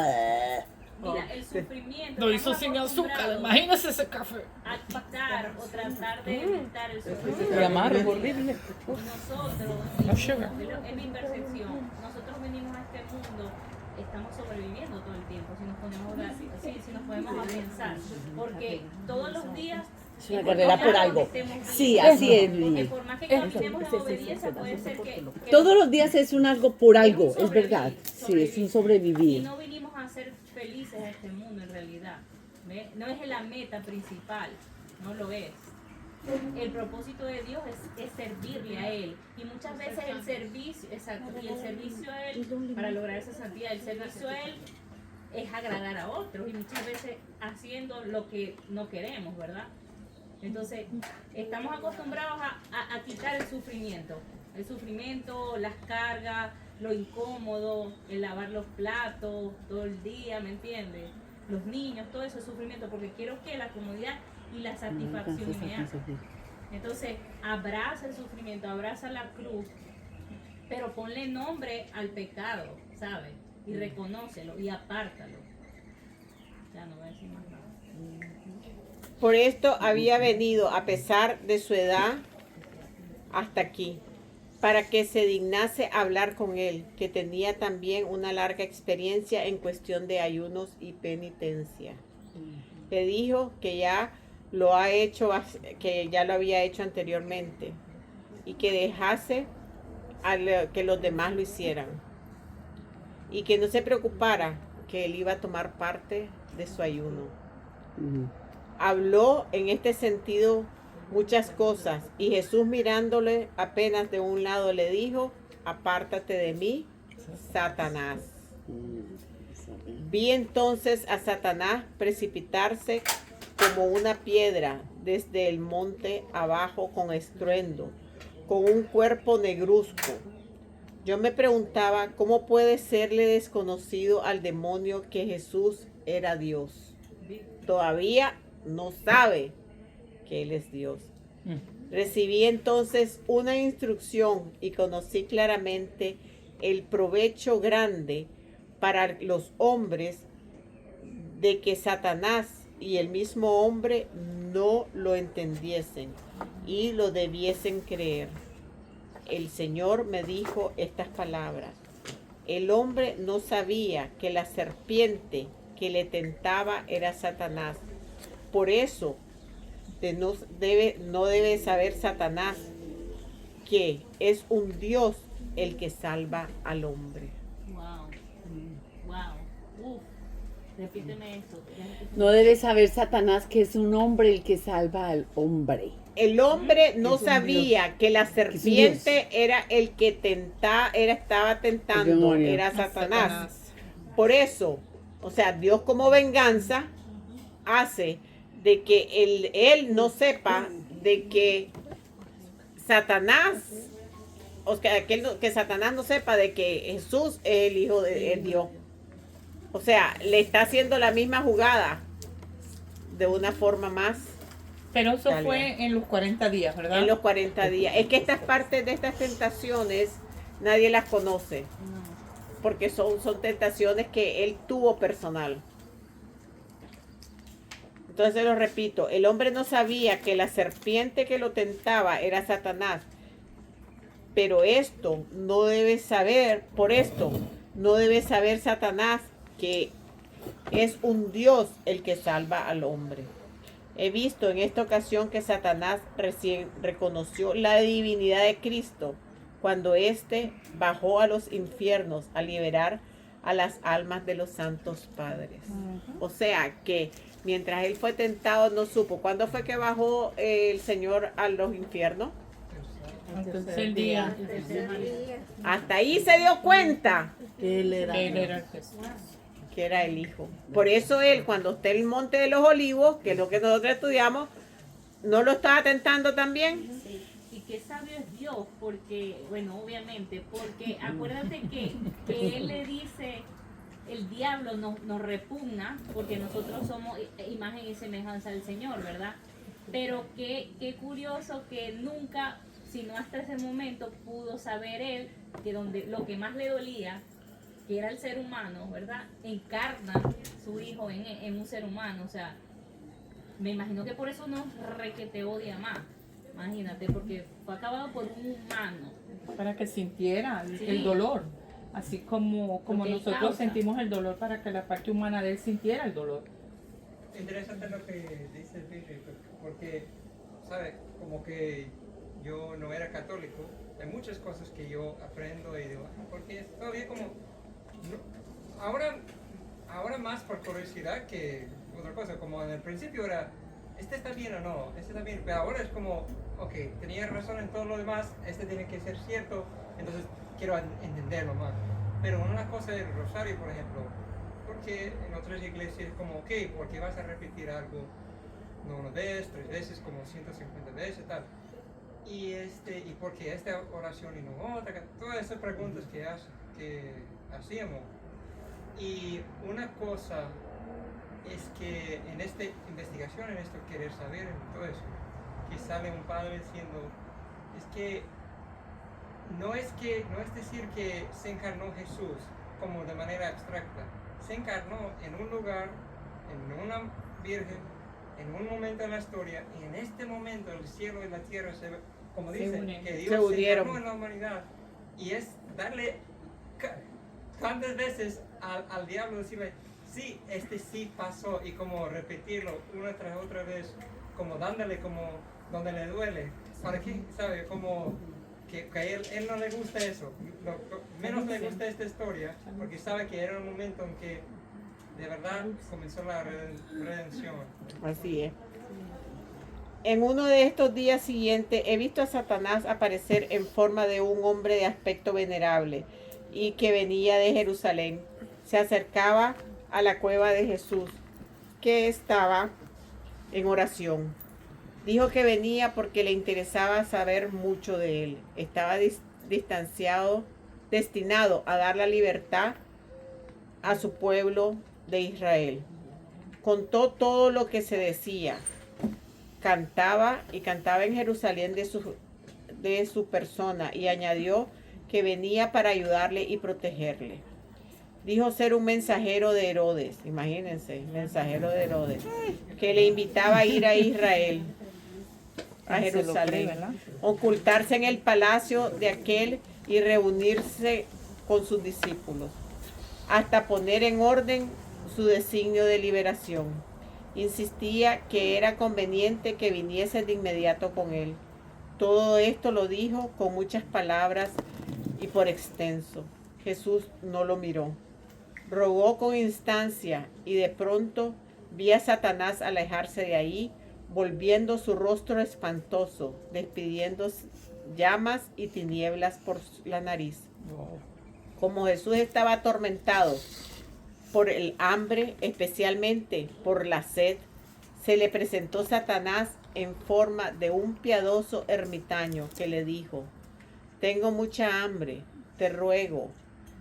mira, el sufrimiento. Lo hizo estamos sin azúcar, acostumbrados imagínese ese café. a quitar o tratar de evitar el sufrimiento. Y amargo. Horrible. No Nosotros, sugar. es mi percepción, nosotros venimos a este mundo, estamos sobreviviendo todo el tiempo, si nos ponemos si nos ponemos a pensar, porque todos los días es una carrera por algo. Sí, así así es, porque Luis. por más que caminemos en obediencia, puede ser que Todos los días es un algo por algo, es un es verdad. Sí, es un y sobrevivir. no vinimos a ser felices a este mundo en realidad. ¿Ve? No es la meta principal, no lo es. El propósito de Dios es servirle a Él. Y muchas veces el servicio, exacto, y el servicio a Él, para lograr esa santidad, el servicio a Él es agradar a otros. Y muchas veces haciendo lo que no queremos, ¿verdad? Entonces, estamos acostumbrados a quitar el sufrimiento. El sufrimiento, las cargas, lo incómodo, el lavar los platos todo el día, ¿me entiendes? Los niños, todo eso es sufrimiento, porque quiero que la comodidad y la satisfacción inmediata. Entonces, abraza el sufrimiento, abraza la cruz, pero ponle nombre al pecado, ¿sabes? Y reconócelo y apártalo. Ya no voy a decir más nada. Por esto había venido, a pesar de su edad, hasta aquí, para que se dignase hablar con él, que tenía también una larga experiencia en cuestión de ayunos y penitencia. Le dijo que ya lo ha hecho, que ya lo había hecho anteriormente, y que dejase que los demás lo hicieran, y que no se preocupara que él iba a tomar parte de su ayuno. Habló en este sentido muchas cosas, y Jesús, mirándole apenas de un lado, le dijo: apártate de mí, Satanás. Vi entonces a Satanás precipitarse como una piedra desde el monte abajo con estruendo, con un cuerpo negruzco. Yo me preguntaba cómo puede serle desconocido al demonio que Jesús era Dios. Todavía no sabe que Él es Dios. Recibí entonces una instrucción y conocí claramente el provecho grande para los hombres de que Satanás y el mismo hombre no lo entendiesen y lo debiesen creer. El Señor me dijo estas palabras: el hombre no sabía que la serpiente que le tentaba era Satanás. Por eso no debe saber Satanás que es un Dios el que salva al hombre. Wow. Repíteme esto. No debe saber Satanás que es un hombre el que salva al hombre. El hombre no sabía que la serpiente era el que estaba tentando, era Satanás. Por eso, o sea, Dios como venganza hace de que él no sepa de que Satanás, o sea, que Satanás no sepa de que Jesús es el Hijo de Dios. O sea, le está haciendo la misma jugada de una forma más. Pero eso fue en los 40 días, ¿verdad? En los 40 días. Es que estas partes de estas tentaciones nadie las conoce. Porque son tentaciones que él tuvo personal. Entonces lo repito, el hombre no sabía que la serpiente que lo tentaba era Satanás. Pero por esto no debe saber Satanás que es un Dios el que salva al hombre. He visto en esta ocasión que Satanás recién reconoció la divinidad de Cristo cuando éste bajó a los infiernos a liberar a las almas de los santos padres. O sea que mientras él fue tentado no supo. ¿Cuándo fue que bajó el Señor a los infiernos? Entonces el día. Hasta ahí se dio cuenta Él era. Él era el Jesús. que era el Hijo. Por eso él, cuando está en el Monte de los Olivos, que es lo que nosotros estudiamos, ¿no lo estaba tentando también? Sí. Y qué sabio es Dios, porque, bueno, obviamente, porque acuérdate que Él le dice, el diablo nos repugna, porque nosotros somos imagen y semejanza del Señor, ¿verdad? Pero qué curioso que nunca, sino hasta ese momento, pudo saber él que lo que más le dolía, que era el ser humano, ¿verdad? Encarna su hijo en un ser humano. O sea, me imagino que por eso nos requete odia más. Imagínate, porque fue acabado por un humano. Para que sintiera Sí. el dolor. Así como que él nosotros causa. sentimos el dolor, para que la parte humana de él sintiera el dolor. Interesante lo que dice Billy, porque, ¿sabe? Como que yo no era católico, hay muchas cosas que yo aprendo y digo, porque todavía como, ahora más por curiosidad que otra cosa, como en el principio era, este está bien o no, este está bien, pero ahora es como, ok, tenía razón en todo lo demás, este tiene que ser cierto, entonces quiero entenderlo más. Pero una cosa del rosario, por ejemplo, porque en otras iglesias como, ok, porque vas a repetir algo no una vez, 3 veces, como 150 veces, tal. Y porque esta oración y no otra, todas esas preguntas que hacíamos. Y una cosa es que en esta investigación, en esto querer saber, en todo eso, que sale un padre diciendo, es que no es decir que se encarnó Jesús como de manera abstracta, se encarnó en un lugar, en una virgen, en un momento en la historia, y en este momento el cielo y la tierra como dice, que Dios se unieron encarnó en la humanidad, y es darle tantas veces al diablo decirle, sí, sí pasó, y como repetirlo una tras otra vez, como dándole como donde le duele, para que, ¿sabe? Como que a él no le gusta eso, menos le gusta esta historia, porque sabe que era un momento en que de verdad comenzó la redención. Así es. En uno de estos días siguientes he visto a Satanás aparecer en forma de un hombre de aspecto venerable y que venía de Jerusalén. Se acercaba a la cueva de Jesús, que estaba en oración. Dijo que venía porque le interesaba saber mucho de él. Estaba destinado a dar la libertad a su pueblo de Israel. Contó todo lo que se decía. Cantaba en Jerusalén de su persona y añadió que venía para ayudarle y protegerle. Dijo ser un mensajero de Herodes, imagínense, mensajero de Herodes, que le invitaba a ir a Israel, a Jerusalén, ocultarse en el palacio de aquel y reunirse con sus discípulos, hasta poner en orden su designio de liberación. Insistía que era conveniente que viniese de inmediato con él. Todo esto lo dijo con muchas palabras y por extenso. Jesús no lo miró. Rogó con instancia y de pronto vi a Satanás alejarse de ahí, volviendo su rostro espantoso, despidiendo llamas y tinieblas por la nariz. Como Jesús estaba atormentado por el hambre, especialmente por la sed, se le presentó Satanás en forma de un piadoso ermitaño que le dijo: tengo mucha hambre, te ruego,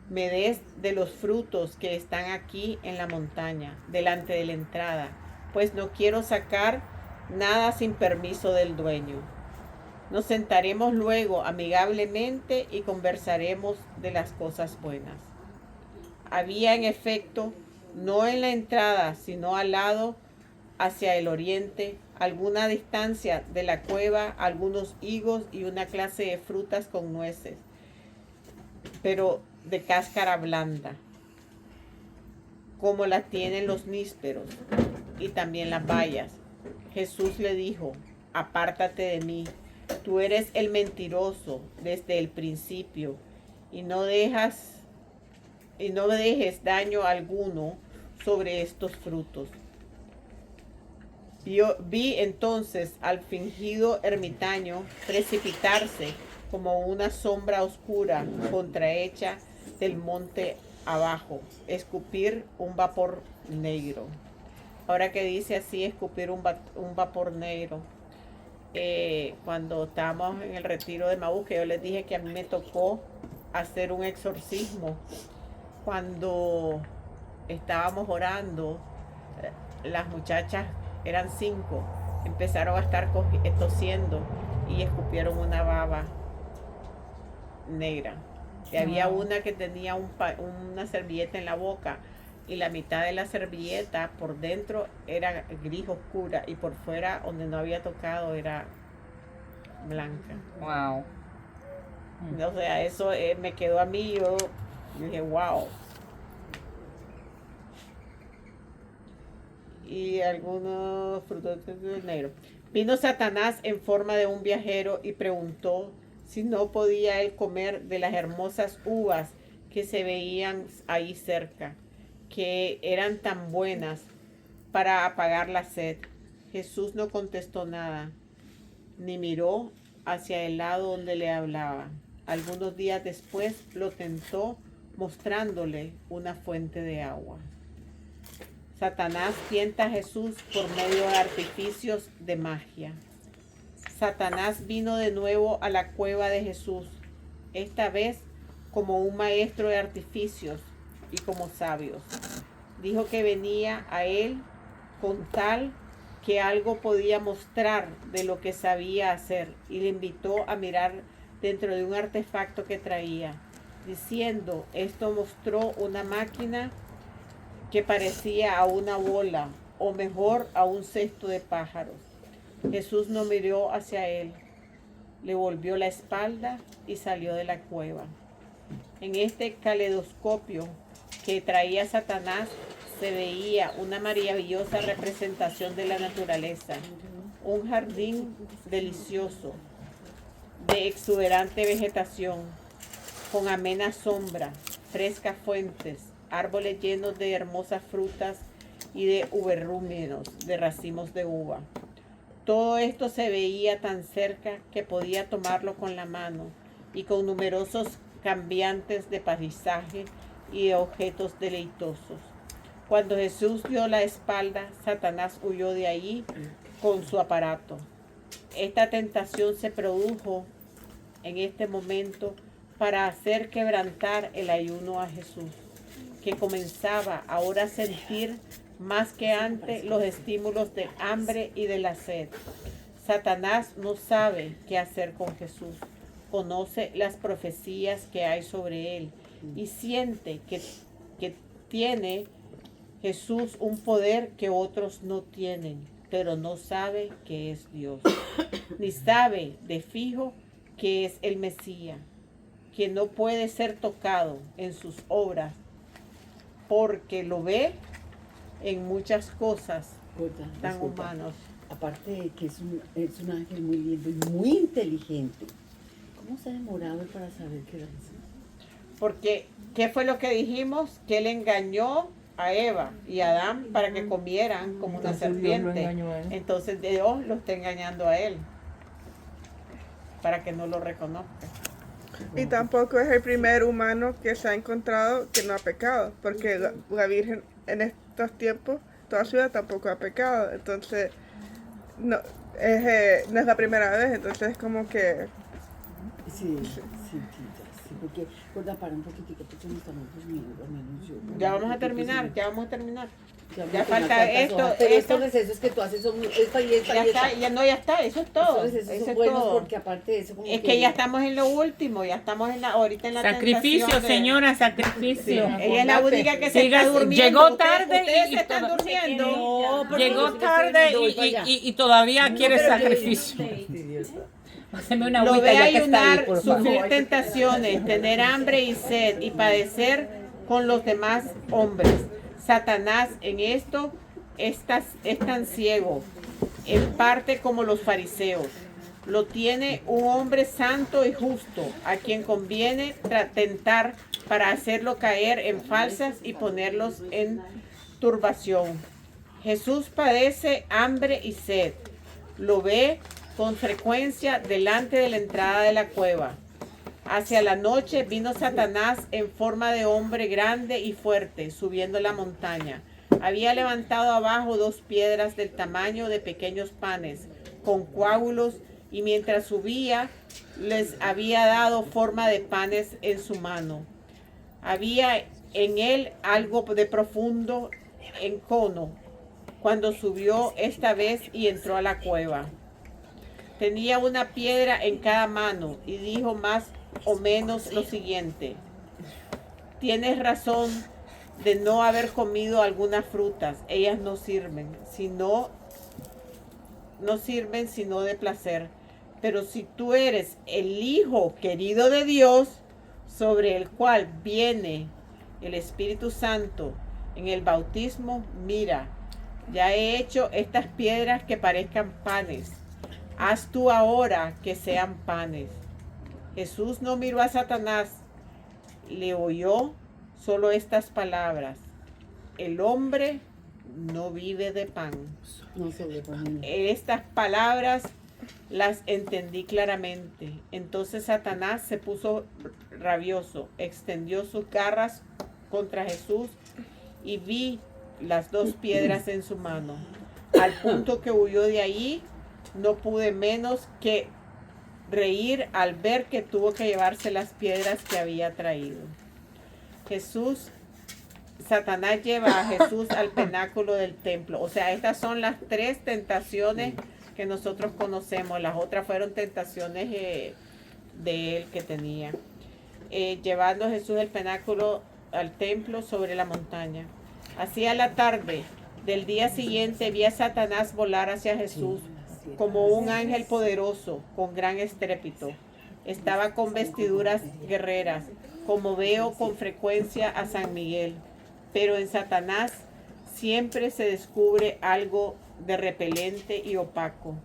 me des de los frutos que están aquí en la montaña, delante de la entrada, pues no quiero sacar nada sin permiso del dueño. Nos sentaremos luego amigablemente y conversaremos de las cosas buenas. Había en efecto, no en la entrada, sino al lado, hacia el oriente, alguna distancia de la cueva, algunos higos y una clase de frutas con nueces, pero de cáscara blanda, como las tienen los nísperos y también las bayas. Jesús le dijo: apártate de mí, tú eres el mentiroso desde el principio, y no dejes daño alguno sobre estos frutos. Vi entonces al fingido ermitaño precipitarse como una sombra oscura contrahecha del monte abajo, escupir un vapor negro. Ahora que dice así, escupir un vapor negro. Cuando estábamos en el retiro de Maús, que yo les dije que a mí me tocó hacer un exorcismo. Cuando estábamos orando, las muchachas, eran 5, empezaron a estar tosiendo y escupieron una baba negra. Y había una que tenía una servilleta en la boca, y la mitad de la servilleta por dentro era gris oscura y por fuera, donde no había tocado, era blanca. Wow. O sea, eso me quedó a mí. Yo dije, wow. Y algunos frutos negros. Vino Satanás en forma de un viajero y preguntó si no podía él comer de las hermosas uvas que se veían ahí cerca, que eran tan buenas para apagar la sed. Jesús no contestó nada, ni miró hacia el lado donde le hablaba. Algunos días después lo tentó mostrándole una fuente de agua. Satanás tienta a Jesús por medio de artificios de magia. Satanás vino de nuevo a la cueva de Jesús, esta vez como un maestro de artificios y como sabios. Dijo que venía a él con tal que algo podía mostrar de lo que sabía hacer, y le invitó a mirar dentro de un artefacto que traía, diciendo: esto mostró una máquina que parecía a una bola, o mejor, a un cesto de pájaros. Jesús no miró hacia él, le volvió la espalda y salió de la cueva. En este caleidoscopio que traía Satanás se veía una maravillosa representación de la naturaleza, un jardín delicioso, de exuberante vegetación, con amena sombra, frescas fuentes, árboles llenos de hermosas frutas y de uberrúmenos, de racimos de uva. Todo esto se veía tan cerca que podía tomarlo con la mano, y con numerosos cambiantes de paisaje y de objetos deleitosos. Cuando Jesús dio la espalda, Satanás huyó de allí con su aparato. Esta tentación se produjo en este momento para hacer quebrantar el ayuno a Jesús, que comenzaba ahora a sentir más que antes los estímulos del hambre y de la sed. Satanás no sabe qué hacer con Jesús, conoce las profecías que hay sobre él y siente que tiene Jesús un poder que otros no tienen, pero no sabe que es Dios, ni sabe de fijo que es el Mesías, que no puede ser tocado en sus obras, porque lo ve en muchas cosas tan humanas. Aparte de que es un ángel muy lindo y muy inteligente, ¿cómo se ha demorado para saber que era Jesús? Porque, ¿qué fue lo que dijimos? Que él engañó a Eva y a Adán para que comieran como una serpiente. Entonces Dios lo está engañando a él para que no lo reconozca. Y tampoco es el primer humano que se ha encontrado que no ha pecado, porque la Virgen en estos tiempos, toda su vida tampoco ha pecado. Entonces, no es la primera vez, entonces es como que... Sí. porque, corta, para un poquitico, porque no estamos durmiendo, menos yo. Ya vamos a terminar. Ya Ya falta esto. Pero estos recesos que tú haces son muy, esta y esta Ya y esta. está, ya está, eso es todo. Estos recesos Eso son es buenos todo. porque aparte de eso como Es que ya estamos en lo último, ya estamos ahorita en la Sacrificio, tentación de- señora, sacrificio. Ella es la única que se Siga- está durmiendo. llegó tarde Ustedes y se están todo- durmiendo. No, porque yo Llegó sí me estoy tarde viendo, voy para allá. y todavía quiere pero yo- sacrificio. Haceme una Lo agüita ve ya que está ahí, ayunar, por favor. sufrir tentaciones, tener hambre y sed y padecer con los demás hombres. Satanás en esto es tan ciego, en parte como los fariseos. Lo tiene un hombre santo y justo, a quien conviene tentar para hacerlo caer en falsas y ponerlos en turbación. Jesús padece hambre y sed. Lo ve con frecuencia delante de la entrada de la cueva. Hacia la noche vino Satanás en forma de hombre grande y fuerte, subiendo la montaña. Había levantado abajo 2 piedras del tamaño de pequeños panes, con coágulos, y mientras subía, les había dado forma de panes en su mano. Había en él algo de profundo encono, cuando subió esta vez y entró a la cueva. Tenía una piedra en cada mano y dijo más o menos lo siguiente: tienes razón de no haber comido algunas frutas, ellas no sirven sino de placer. Pero si tú eres el Hijo querido de Dios, sobre el cual viene el Espíritu Santo en el bautismo, mira, ya he hecho estas piedras que parezcan panes. Haz tú ahora que sean panes. Jesús no miró a Satanás, le oyó solo estas palabras: el hombre no vive de pan. No sobreponen. Estas palabras las entendí claramente. Entonces Satanás se puso rabioso, extendió sus garras contra Jesús y vi las 2 piedras en su mano. Al punto que huyó de allí, no pude menos que reír al ver que tuvo que llevarse las piedras que había traído. Satanás lleva a Jesús al pináculo del templo. O sea, estas son las 3 tentaciones que nosotros conocemos. Las otras fueron tentaciones de él que tenía. Llevando a Jesús del pináculo al templo sobre la montaña. Hacia la tarde del día siguiente vi a Satanás volar hacia Jesús como un ángel poderoso, con gran estrépito. Estaba con vestiduras guerreras, como veo con frecuencia a San Miguel. Pero en Satanás siempre se descubre algo de repelente y opaco.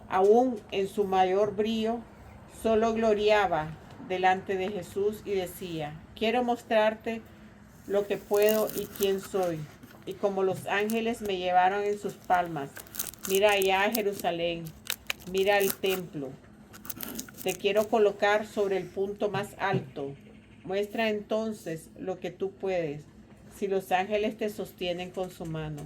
Aún en su mayor brillo, solo gloriaba delante de Jesús y decía: quiero mostrarte lo que puedo y quién soy. Y como los ángeles me llevaron en sus palmas, mira allá a Jerusalén, mira el templo. Te quiero colocar sobre el punto más alto. Muestra entonces lo que tú puedes, si los ángeles te sostienen con su mano.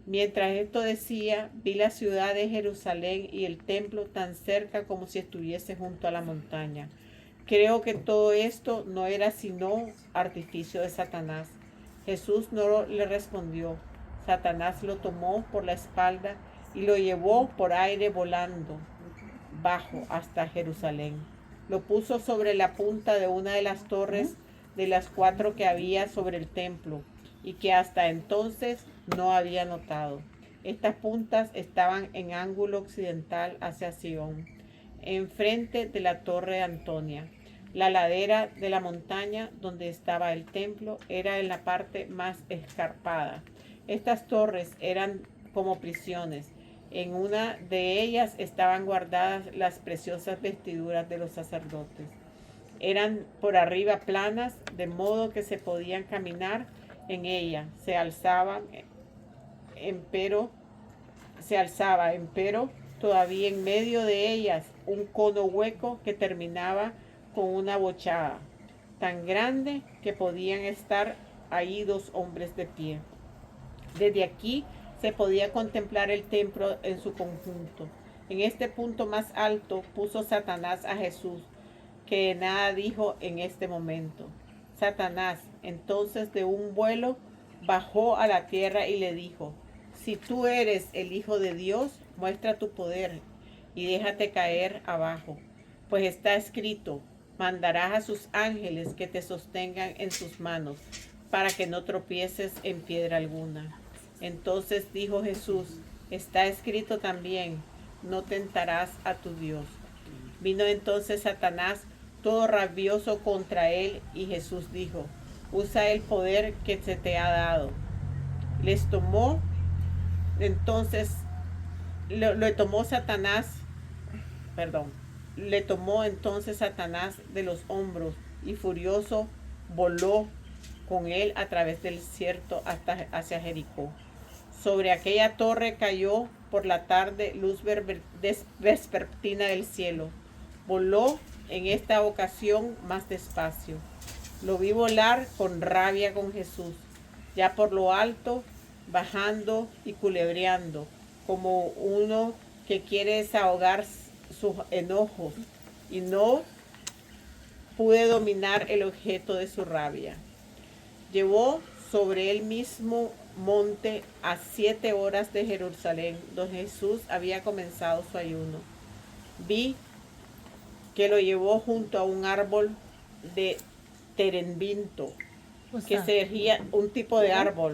Mientras esto decía, vi la ciudad de Jerusalén y el templo tan cerca como si estuviese junto a la montaña. Creo que todo esto no era sino artificio de Satanás. Jesús no le respondió. Satanás lo tomó por la espalda y lo llevó por aire volando bajo hasta Jerusalén. Lo puso sobre la punta de una de las torres de las 4 que había sobre el templo y que hasta entonces no había notado. Estas puntas estaban en ángulo occidental hacia Sion, enfrente de la torre de Antonia. La ladera de la montaña donde estaba el templo era en la parte más escarpada. Estas torres eran como prisiones. En una de ellas estaban guardadas las preciosas vestiduras de los sacerdotes. Eran por arriba planas, de modo que se podían caminar en ella. Se alzaba, empero, todavía en medio de ellas un cono hueco que terminaba con una bochada tan grande que podían estar ahí 2 hombres de pie. Desde aquí se podía contemplar el templo en su conjunto. En este punto más alto puso Satanás a Jesús, que nada dijo en este momento. Satanás entonces de un vuelo bajó a la tierra y le dijo: si tú eres el Hijo de Dios, muestra tu poder y déjate caer abajo, pues está escrito: mandarás a sus ángeles que te sostengan en sus manos, para que no tropieces en piedra alguna. Entonces dijo Jesús: está escrito también: no tentarás a tu Dios. Vino entonces Satanás todo rabioso contra él, y Jesús dijo: usa el poder que se te ha dado. Le tomó entonces Satanás de los hombros, y furioso voló con él a través del desierto hasta hacia Jericó. Sobre aquella torre cayó por la tarde luz vespertina del cielo. Voló en esta ocasión más despacio. Lo vi volar con rabia con Jesús, ya por lo alto, bajando y culebreando, como uno que quiere desahogar sus enojos, y no pude dominar el objeto de su rabia. Llevó sobre el mismo monte a 7 horas de Jerusalén, donde Jesús había comenzado su ayuno. Vi que lo llevó junto a un árbol de terebinto, que se erguía, un tipo de árbol.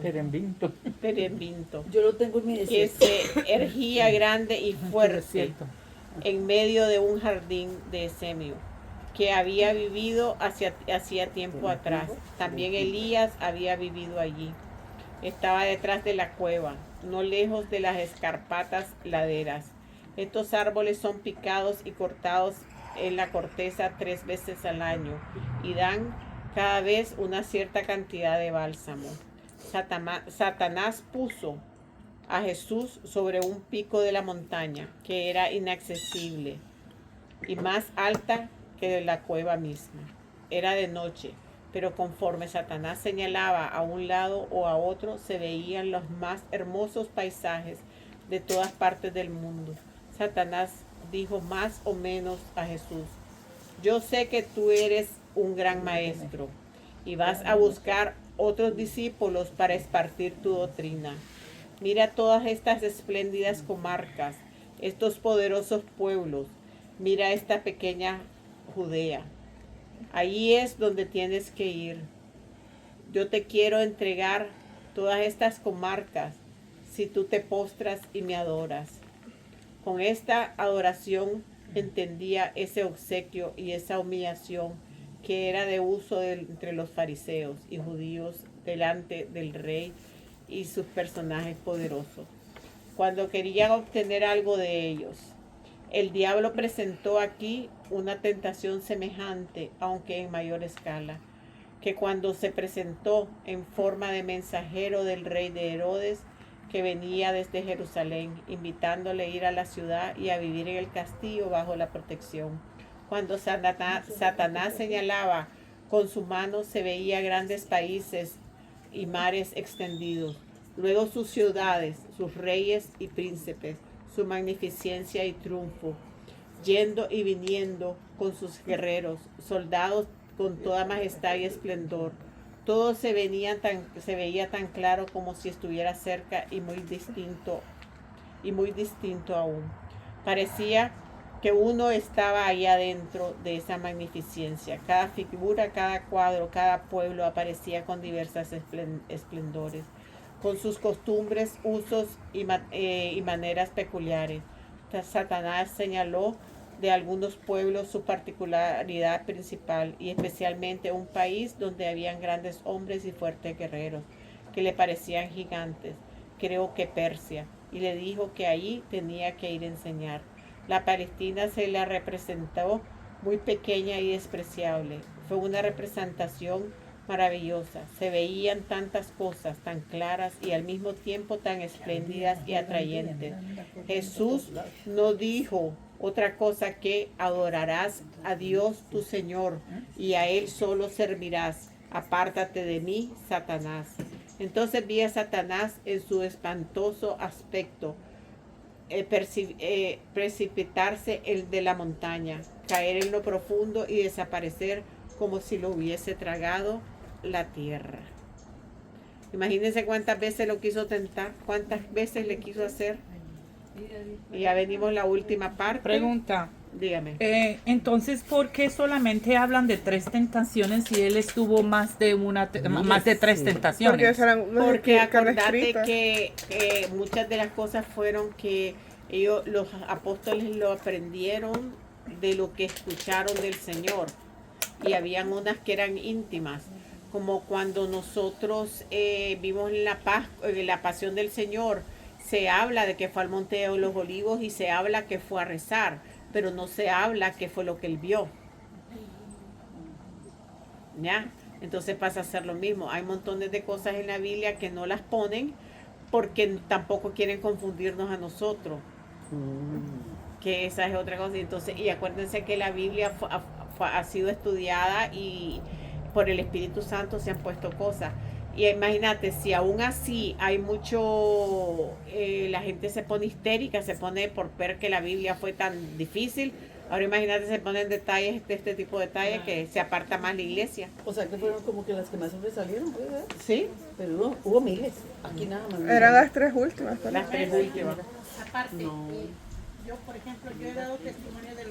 Terebinto. Yo lo tengo en mi Que desierto. se erguía grande y fuerte en medio de un jardín de Semio, que había vivido hacía tiempo atrás. También Elías había vivido allí. Estaba detrás de la cueva, no lejos de las escarpadas laderas. Estos árboles son picados y cortados en la corteza 3 veces al año, y dan cada vez una cierta cantidad de bálsamo. Satanás puso a Jesús sobre un pico de la montaña, que era inaccesible y más alta que la cueva misma. Era de noche, pero conforme Satanás señalaba a un lado o a otro, se veían los más hermosos paisajes de todas partes del mundo. Satanás dijo más o menos a Jesús: yo sé que tú eres un gran maestro y vas a buscar otros discípulos para esparcir tu doctrina. Mira todas estas espléndidas comarcas, estos poderosos pueblos. Mira esta pequeña Judea. Allí es donde tienes que ir. Yo te quiero entregar todas estas comarcas si tú te postras y me adoras. Con esta adoración entendía ese obsequio y esa humillación que era de uso entre los fariseos y judíos delante del rey y sus personajes poderosos, cuando querían obtener algo de ellos. El diablo presentó aquí una tentación semejante, aunque en mayor escala, que cuando se presentó en forma de mensajero del rey de Herodes, que venía desde Jerusalén, invitándole a ir a la ciudad y a vivir en el castillo bajo la protección. Cuando Satanás señalaba con su mano, se veía grandes países y mares extendidos, luego sus ciudades, sus reyes y príncipes, su magnificencia y triunfo, yendo y viniendo con sus guerreros, soldados con toda majestad y esplendor. Todo se veía tan claro como si estuviera cerca y muy distinto aún. Parecía que uno estaba ahí adentro de esa magnificencia. Cada figura, cada cuadro, cada pueblo aparecía con diversas esplendores, con sus costumbres, usos y maneras peculiares. Satanás señaló de algunos pueblos su particularidad principal, y especialmente un país donde habían grandes hombres y fuertes guerreros que le parecían gigantes, creo que Persia, y le dijo que allí tenía que ir a enseñar. La Palestina se la representó muy pequeña y despreciable. Fue una representación maravillosa. Se veían tantas cosas tan claras y al mismo tiempo tan espléndidas y atrayentes. Jesús no dijo otra cosa que: adorarás a Dios tu Señor y a Él solo servirás. Apártate de mí, Satanás. Entonces vi a Satanás en su espantoso aspecto precipitarse el de la montaña, caer en lo profundo y desaparecer como si lo hubiese tragado la tierra. Imagínense cuántas veces lo quiso tentar, cuántas veces le quiso hacer. Y ya venimos la última parte. Pregunta. Dígame. Entonces, ¿por qué solamente hablan de 3 tentaciones si él estuvo más de más de 3 Porque, tentaciones? Porque acordate que muchas de las cosas fueron que ellos, los apóstoles, lo aprendieron de lo que escucharon del Señor. Y habían unas que eran íntimas, como cuando nosotros vimos la pasión del Señor. Se habla de que fue al Monte de los Olivos y se habla que fue a rezar, pero no se habla qué fue lo que él vio. ¿Ya? Entonces pasa a ser lo mismo. Hay montones de cosas en la Biblia que no las ponen porque tampoco quieren confundirnos a nosotros. Que esa es otra cosa. Entonces, y acuérdense que la Biblia ha sido estudiada y por el Espíritu Santo se han puesto cosas. Y imagínate, si aún así hay mucho, la gente se pone histérica, se pone por ver que la Biblia fue tan difícil. Ahora imagínate, se ponen detalles de este tipo de detalles que se aparta más la iglesia. O sea, que fueron como que las que más sobresalieron, ¿verdad? Sí. Pero hubo miles. Aquí nada más. Eran las 3 últimas. ¿verdad? Las 3 últimas. Aparte, No. yo, por ejemplo, yo he dado testimonio de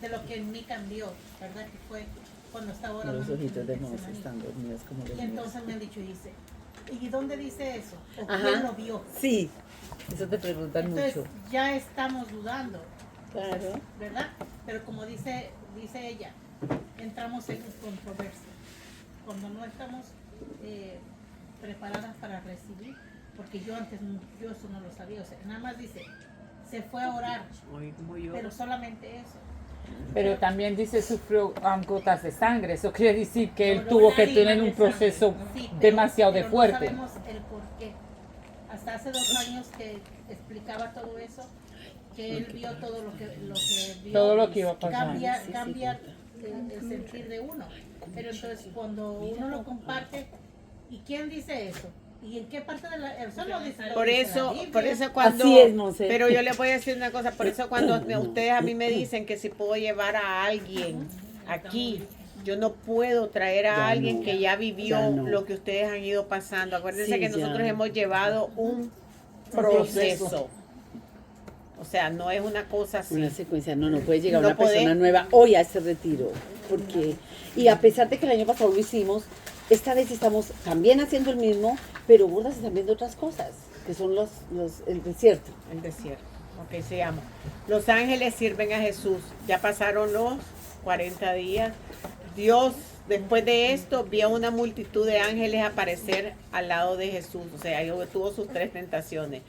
lo que en mí cambió, ¿verdad? Que fue cuando estaba orando. Los ojitos de Jesús Moses están dormidos como los Y míos. entonces me han dicho, dice, ¿y dónde dice eso? ¿O Ajá. quién lo vio? Sí, eso te preguntan Entonces mucho. ya estamos dudando, Claro. ¿verdad? Pero como dice ella, entramos en controversia. Cuando no estamos preparadas para recibir, porque yo antes, yo eso no lo sabía, o sea, nada más dice, se fue a orar, Oye, como yo. pero solamente eso. Pero también dice sufrió gotas de sangre. Eso quiere decir que él No, tuvo una que harina tener un de sangre. proceso Sí, pero- demasiado de pero fuerte. No sabemos el por qué. Hasta hace 2 años que explicaba todo eso, que él vio todo lo que vio. Todo lo que iba a pasar. Cambia el sentir de uno. Pero entonces cuando uno lo comparte, ¿y quién dice eso? ¿Y en qué parte de la... Eso lo dice, lo Por dice eso, la Biblia. por eso cuando, Así es, Monse. pero yo le voy a decir una cosa, por eso cuando ustedes a mí me dicen que si puedo llevar a alguien aquí, yo no puedo traer a Ya alguien no, que ya vivió ya no. lo que ustedes han ido pasando. Acuérdense Sí, que ya. nosotros hemos llevado un proceso. O sea, no es una cosa así. Una secuencia, no puede llegar No una persona puede. nueva hoy a ese retiro. Porque, y a pesar de que el año pasado lo hicimos, esta vez estamos también haciendo el mismo, pero burdas están viendo otras cosas, que son el desierto. El desierto. Ok, se llama. Los ángeles sirven a Jesús. Ya pasaron los 40 días. Dios, después de esto, vio una multitud de ángeles aparecer al lado de Jesús. O sea, ahí tuvo sus 3 tentaciones.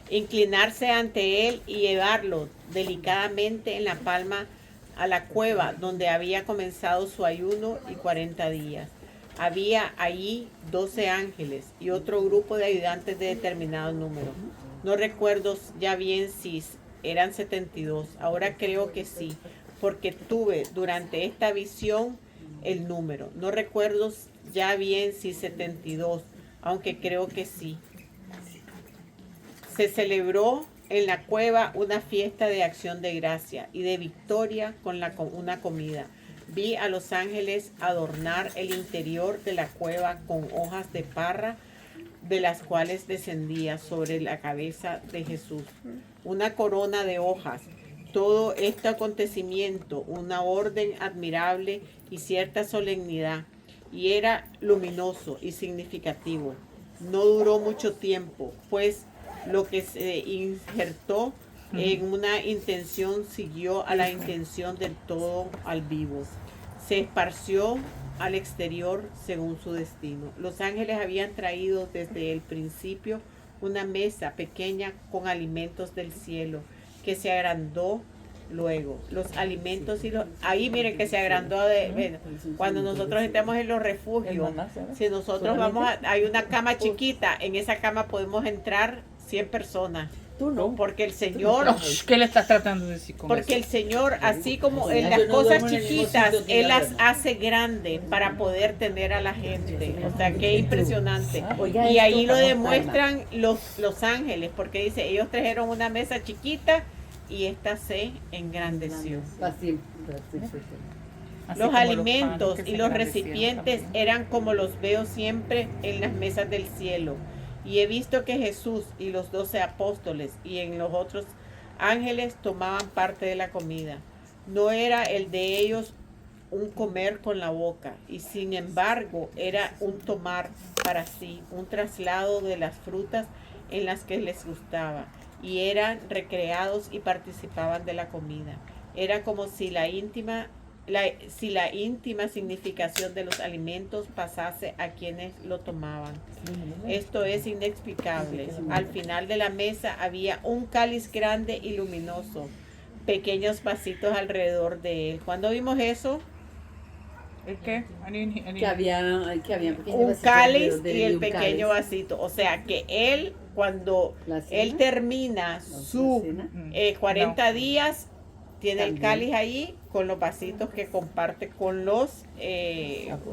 Inclinarse ante él y llevarlo delicadamente en la palma a la cueva donde había comenzado su ayuno y 40 días. Había allí 12 ángeles y otro grupo de ayudantes de determinado número. No recuerdo ya bien si eran 72. Ahora creo que sí, porque tuve durante esta visión el número. No recuerdo ya bien si 72, aunque creo que sí. Se celebró en la cueva una fiesta de acción de gracia y de victoria con una comida. Vi a los ángeles adornar el interior de la cueva con hojas de parra, de las cuales descendía sobre la cabeza de Jesús una corona de hojas. Todo este acontecimiento, una orden admirable y cierta solemnidad, y era luminoso y significativo. No duró mucho tiempo, pues lo que se injertó en una intención siguió a la intención del todo al vivo. Se esparció al exterior según su destino. Los ángeles habían traído desde el principio una mesa pequeña con alimentos del cielo, que se agrandó luego. Los alimentos y los... Ahí miren que se agrandó bueno, cuando nosotros entramos en los refugios, si nosotros vamos a... Hay una cama chiquita, en esa cama podemos entrar 100 personas. Tú no. Porque el Señor... ¿Qué le estás tratando de decir con Porque el eso? Señor, así como en Yo las no cosas duermo en el mismo chiquitas, sitio que Él ella las duerme. hace grandes para poder tener a la gente. O sea, qué impresionante. Oiga, Y ahí esto lo como demuestran los ángeles, porque dice, ellos trajeron una mesa chiquita y ésta se engrandeció. Así, Así Los como alimentos panes que y se los engrandecían recipientes también. eran como los veo siempre en las mesas del cielo. Y he visto que Jesús y los 12 apóstoles y en los otros ángeles tomaban parte de la comida. No era el de ellos un comer con la boca, y sin embargo era un tomar para sí, un traslado de las frutas en las que les gustaba, y eran recreados y participaban de la comida. Era como si la íntima significación de los alimentos pasase a quienes lo tomaban. Esto es inexplicable. Al final de la mesa había un cáliz grande y luminoso, pequeños vasitos alrededor de él. ¿Cuándo vimos eso? ¿El qué? que había pequeños Un vasitos cáliz alrededor de él y el un pequeño cáliz. vasito. O sea que él, cuando ¿La cena? él termina ¿La su cena? 40 No. días, tiene el También. cáliz ahí con los vasitos que comparte con los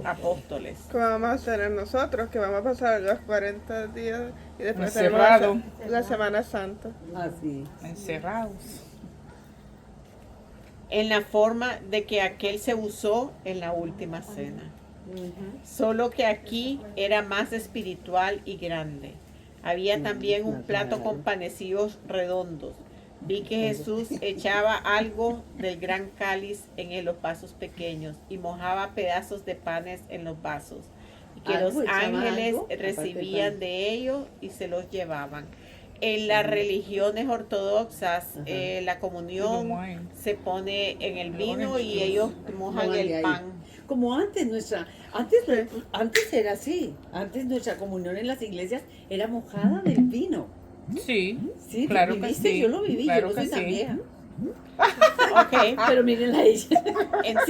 apóstoles. ¿Cómo vamos a hacer nosotros? Que vamos a pasar los 40 días y después Encerrado. tenemos la Semana Santa. Así. Encerrados. En la forma de que aquel se usó en la última cena. Solo que aquí era más espiritual y grande. Había también un plato con panecillos redondos. Vi que Jesús echaba algo del gran cáliz en los vasos pequeños y mojaba pedazos de panes en los vasos. Y que los ¿Algo? ¿Echaba ángeles algo? Aparte del recibían pan. de ellos y se los llevaban. En las religiones ortodoxas, la comunión se pone en el vino y ellos mojan Mojan de el ahí. pan. Como antes era así. Antes nuestra comunión en las iglesias era mojada del vino. Sí, Sí, claro ¿lo que viviste? sí. Yo lo viví, Claro yo no que soy tan sí. vieja. Ok, Pero mírenla a ella. entonces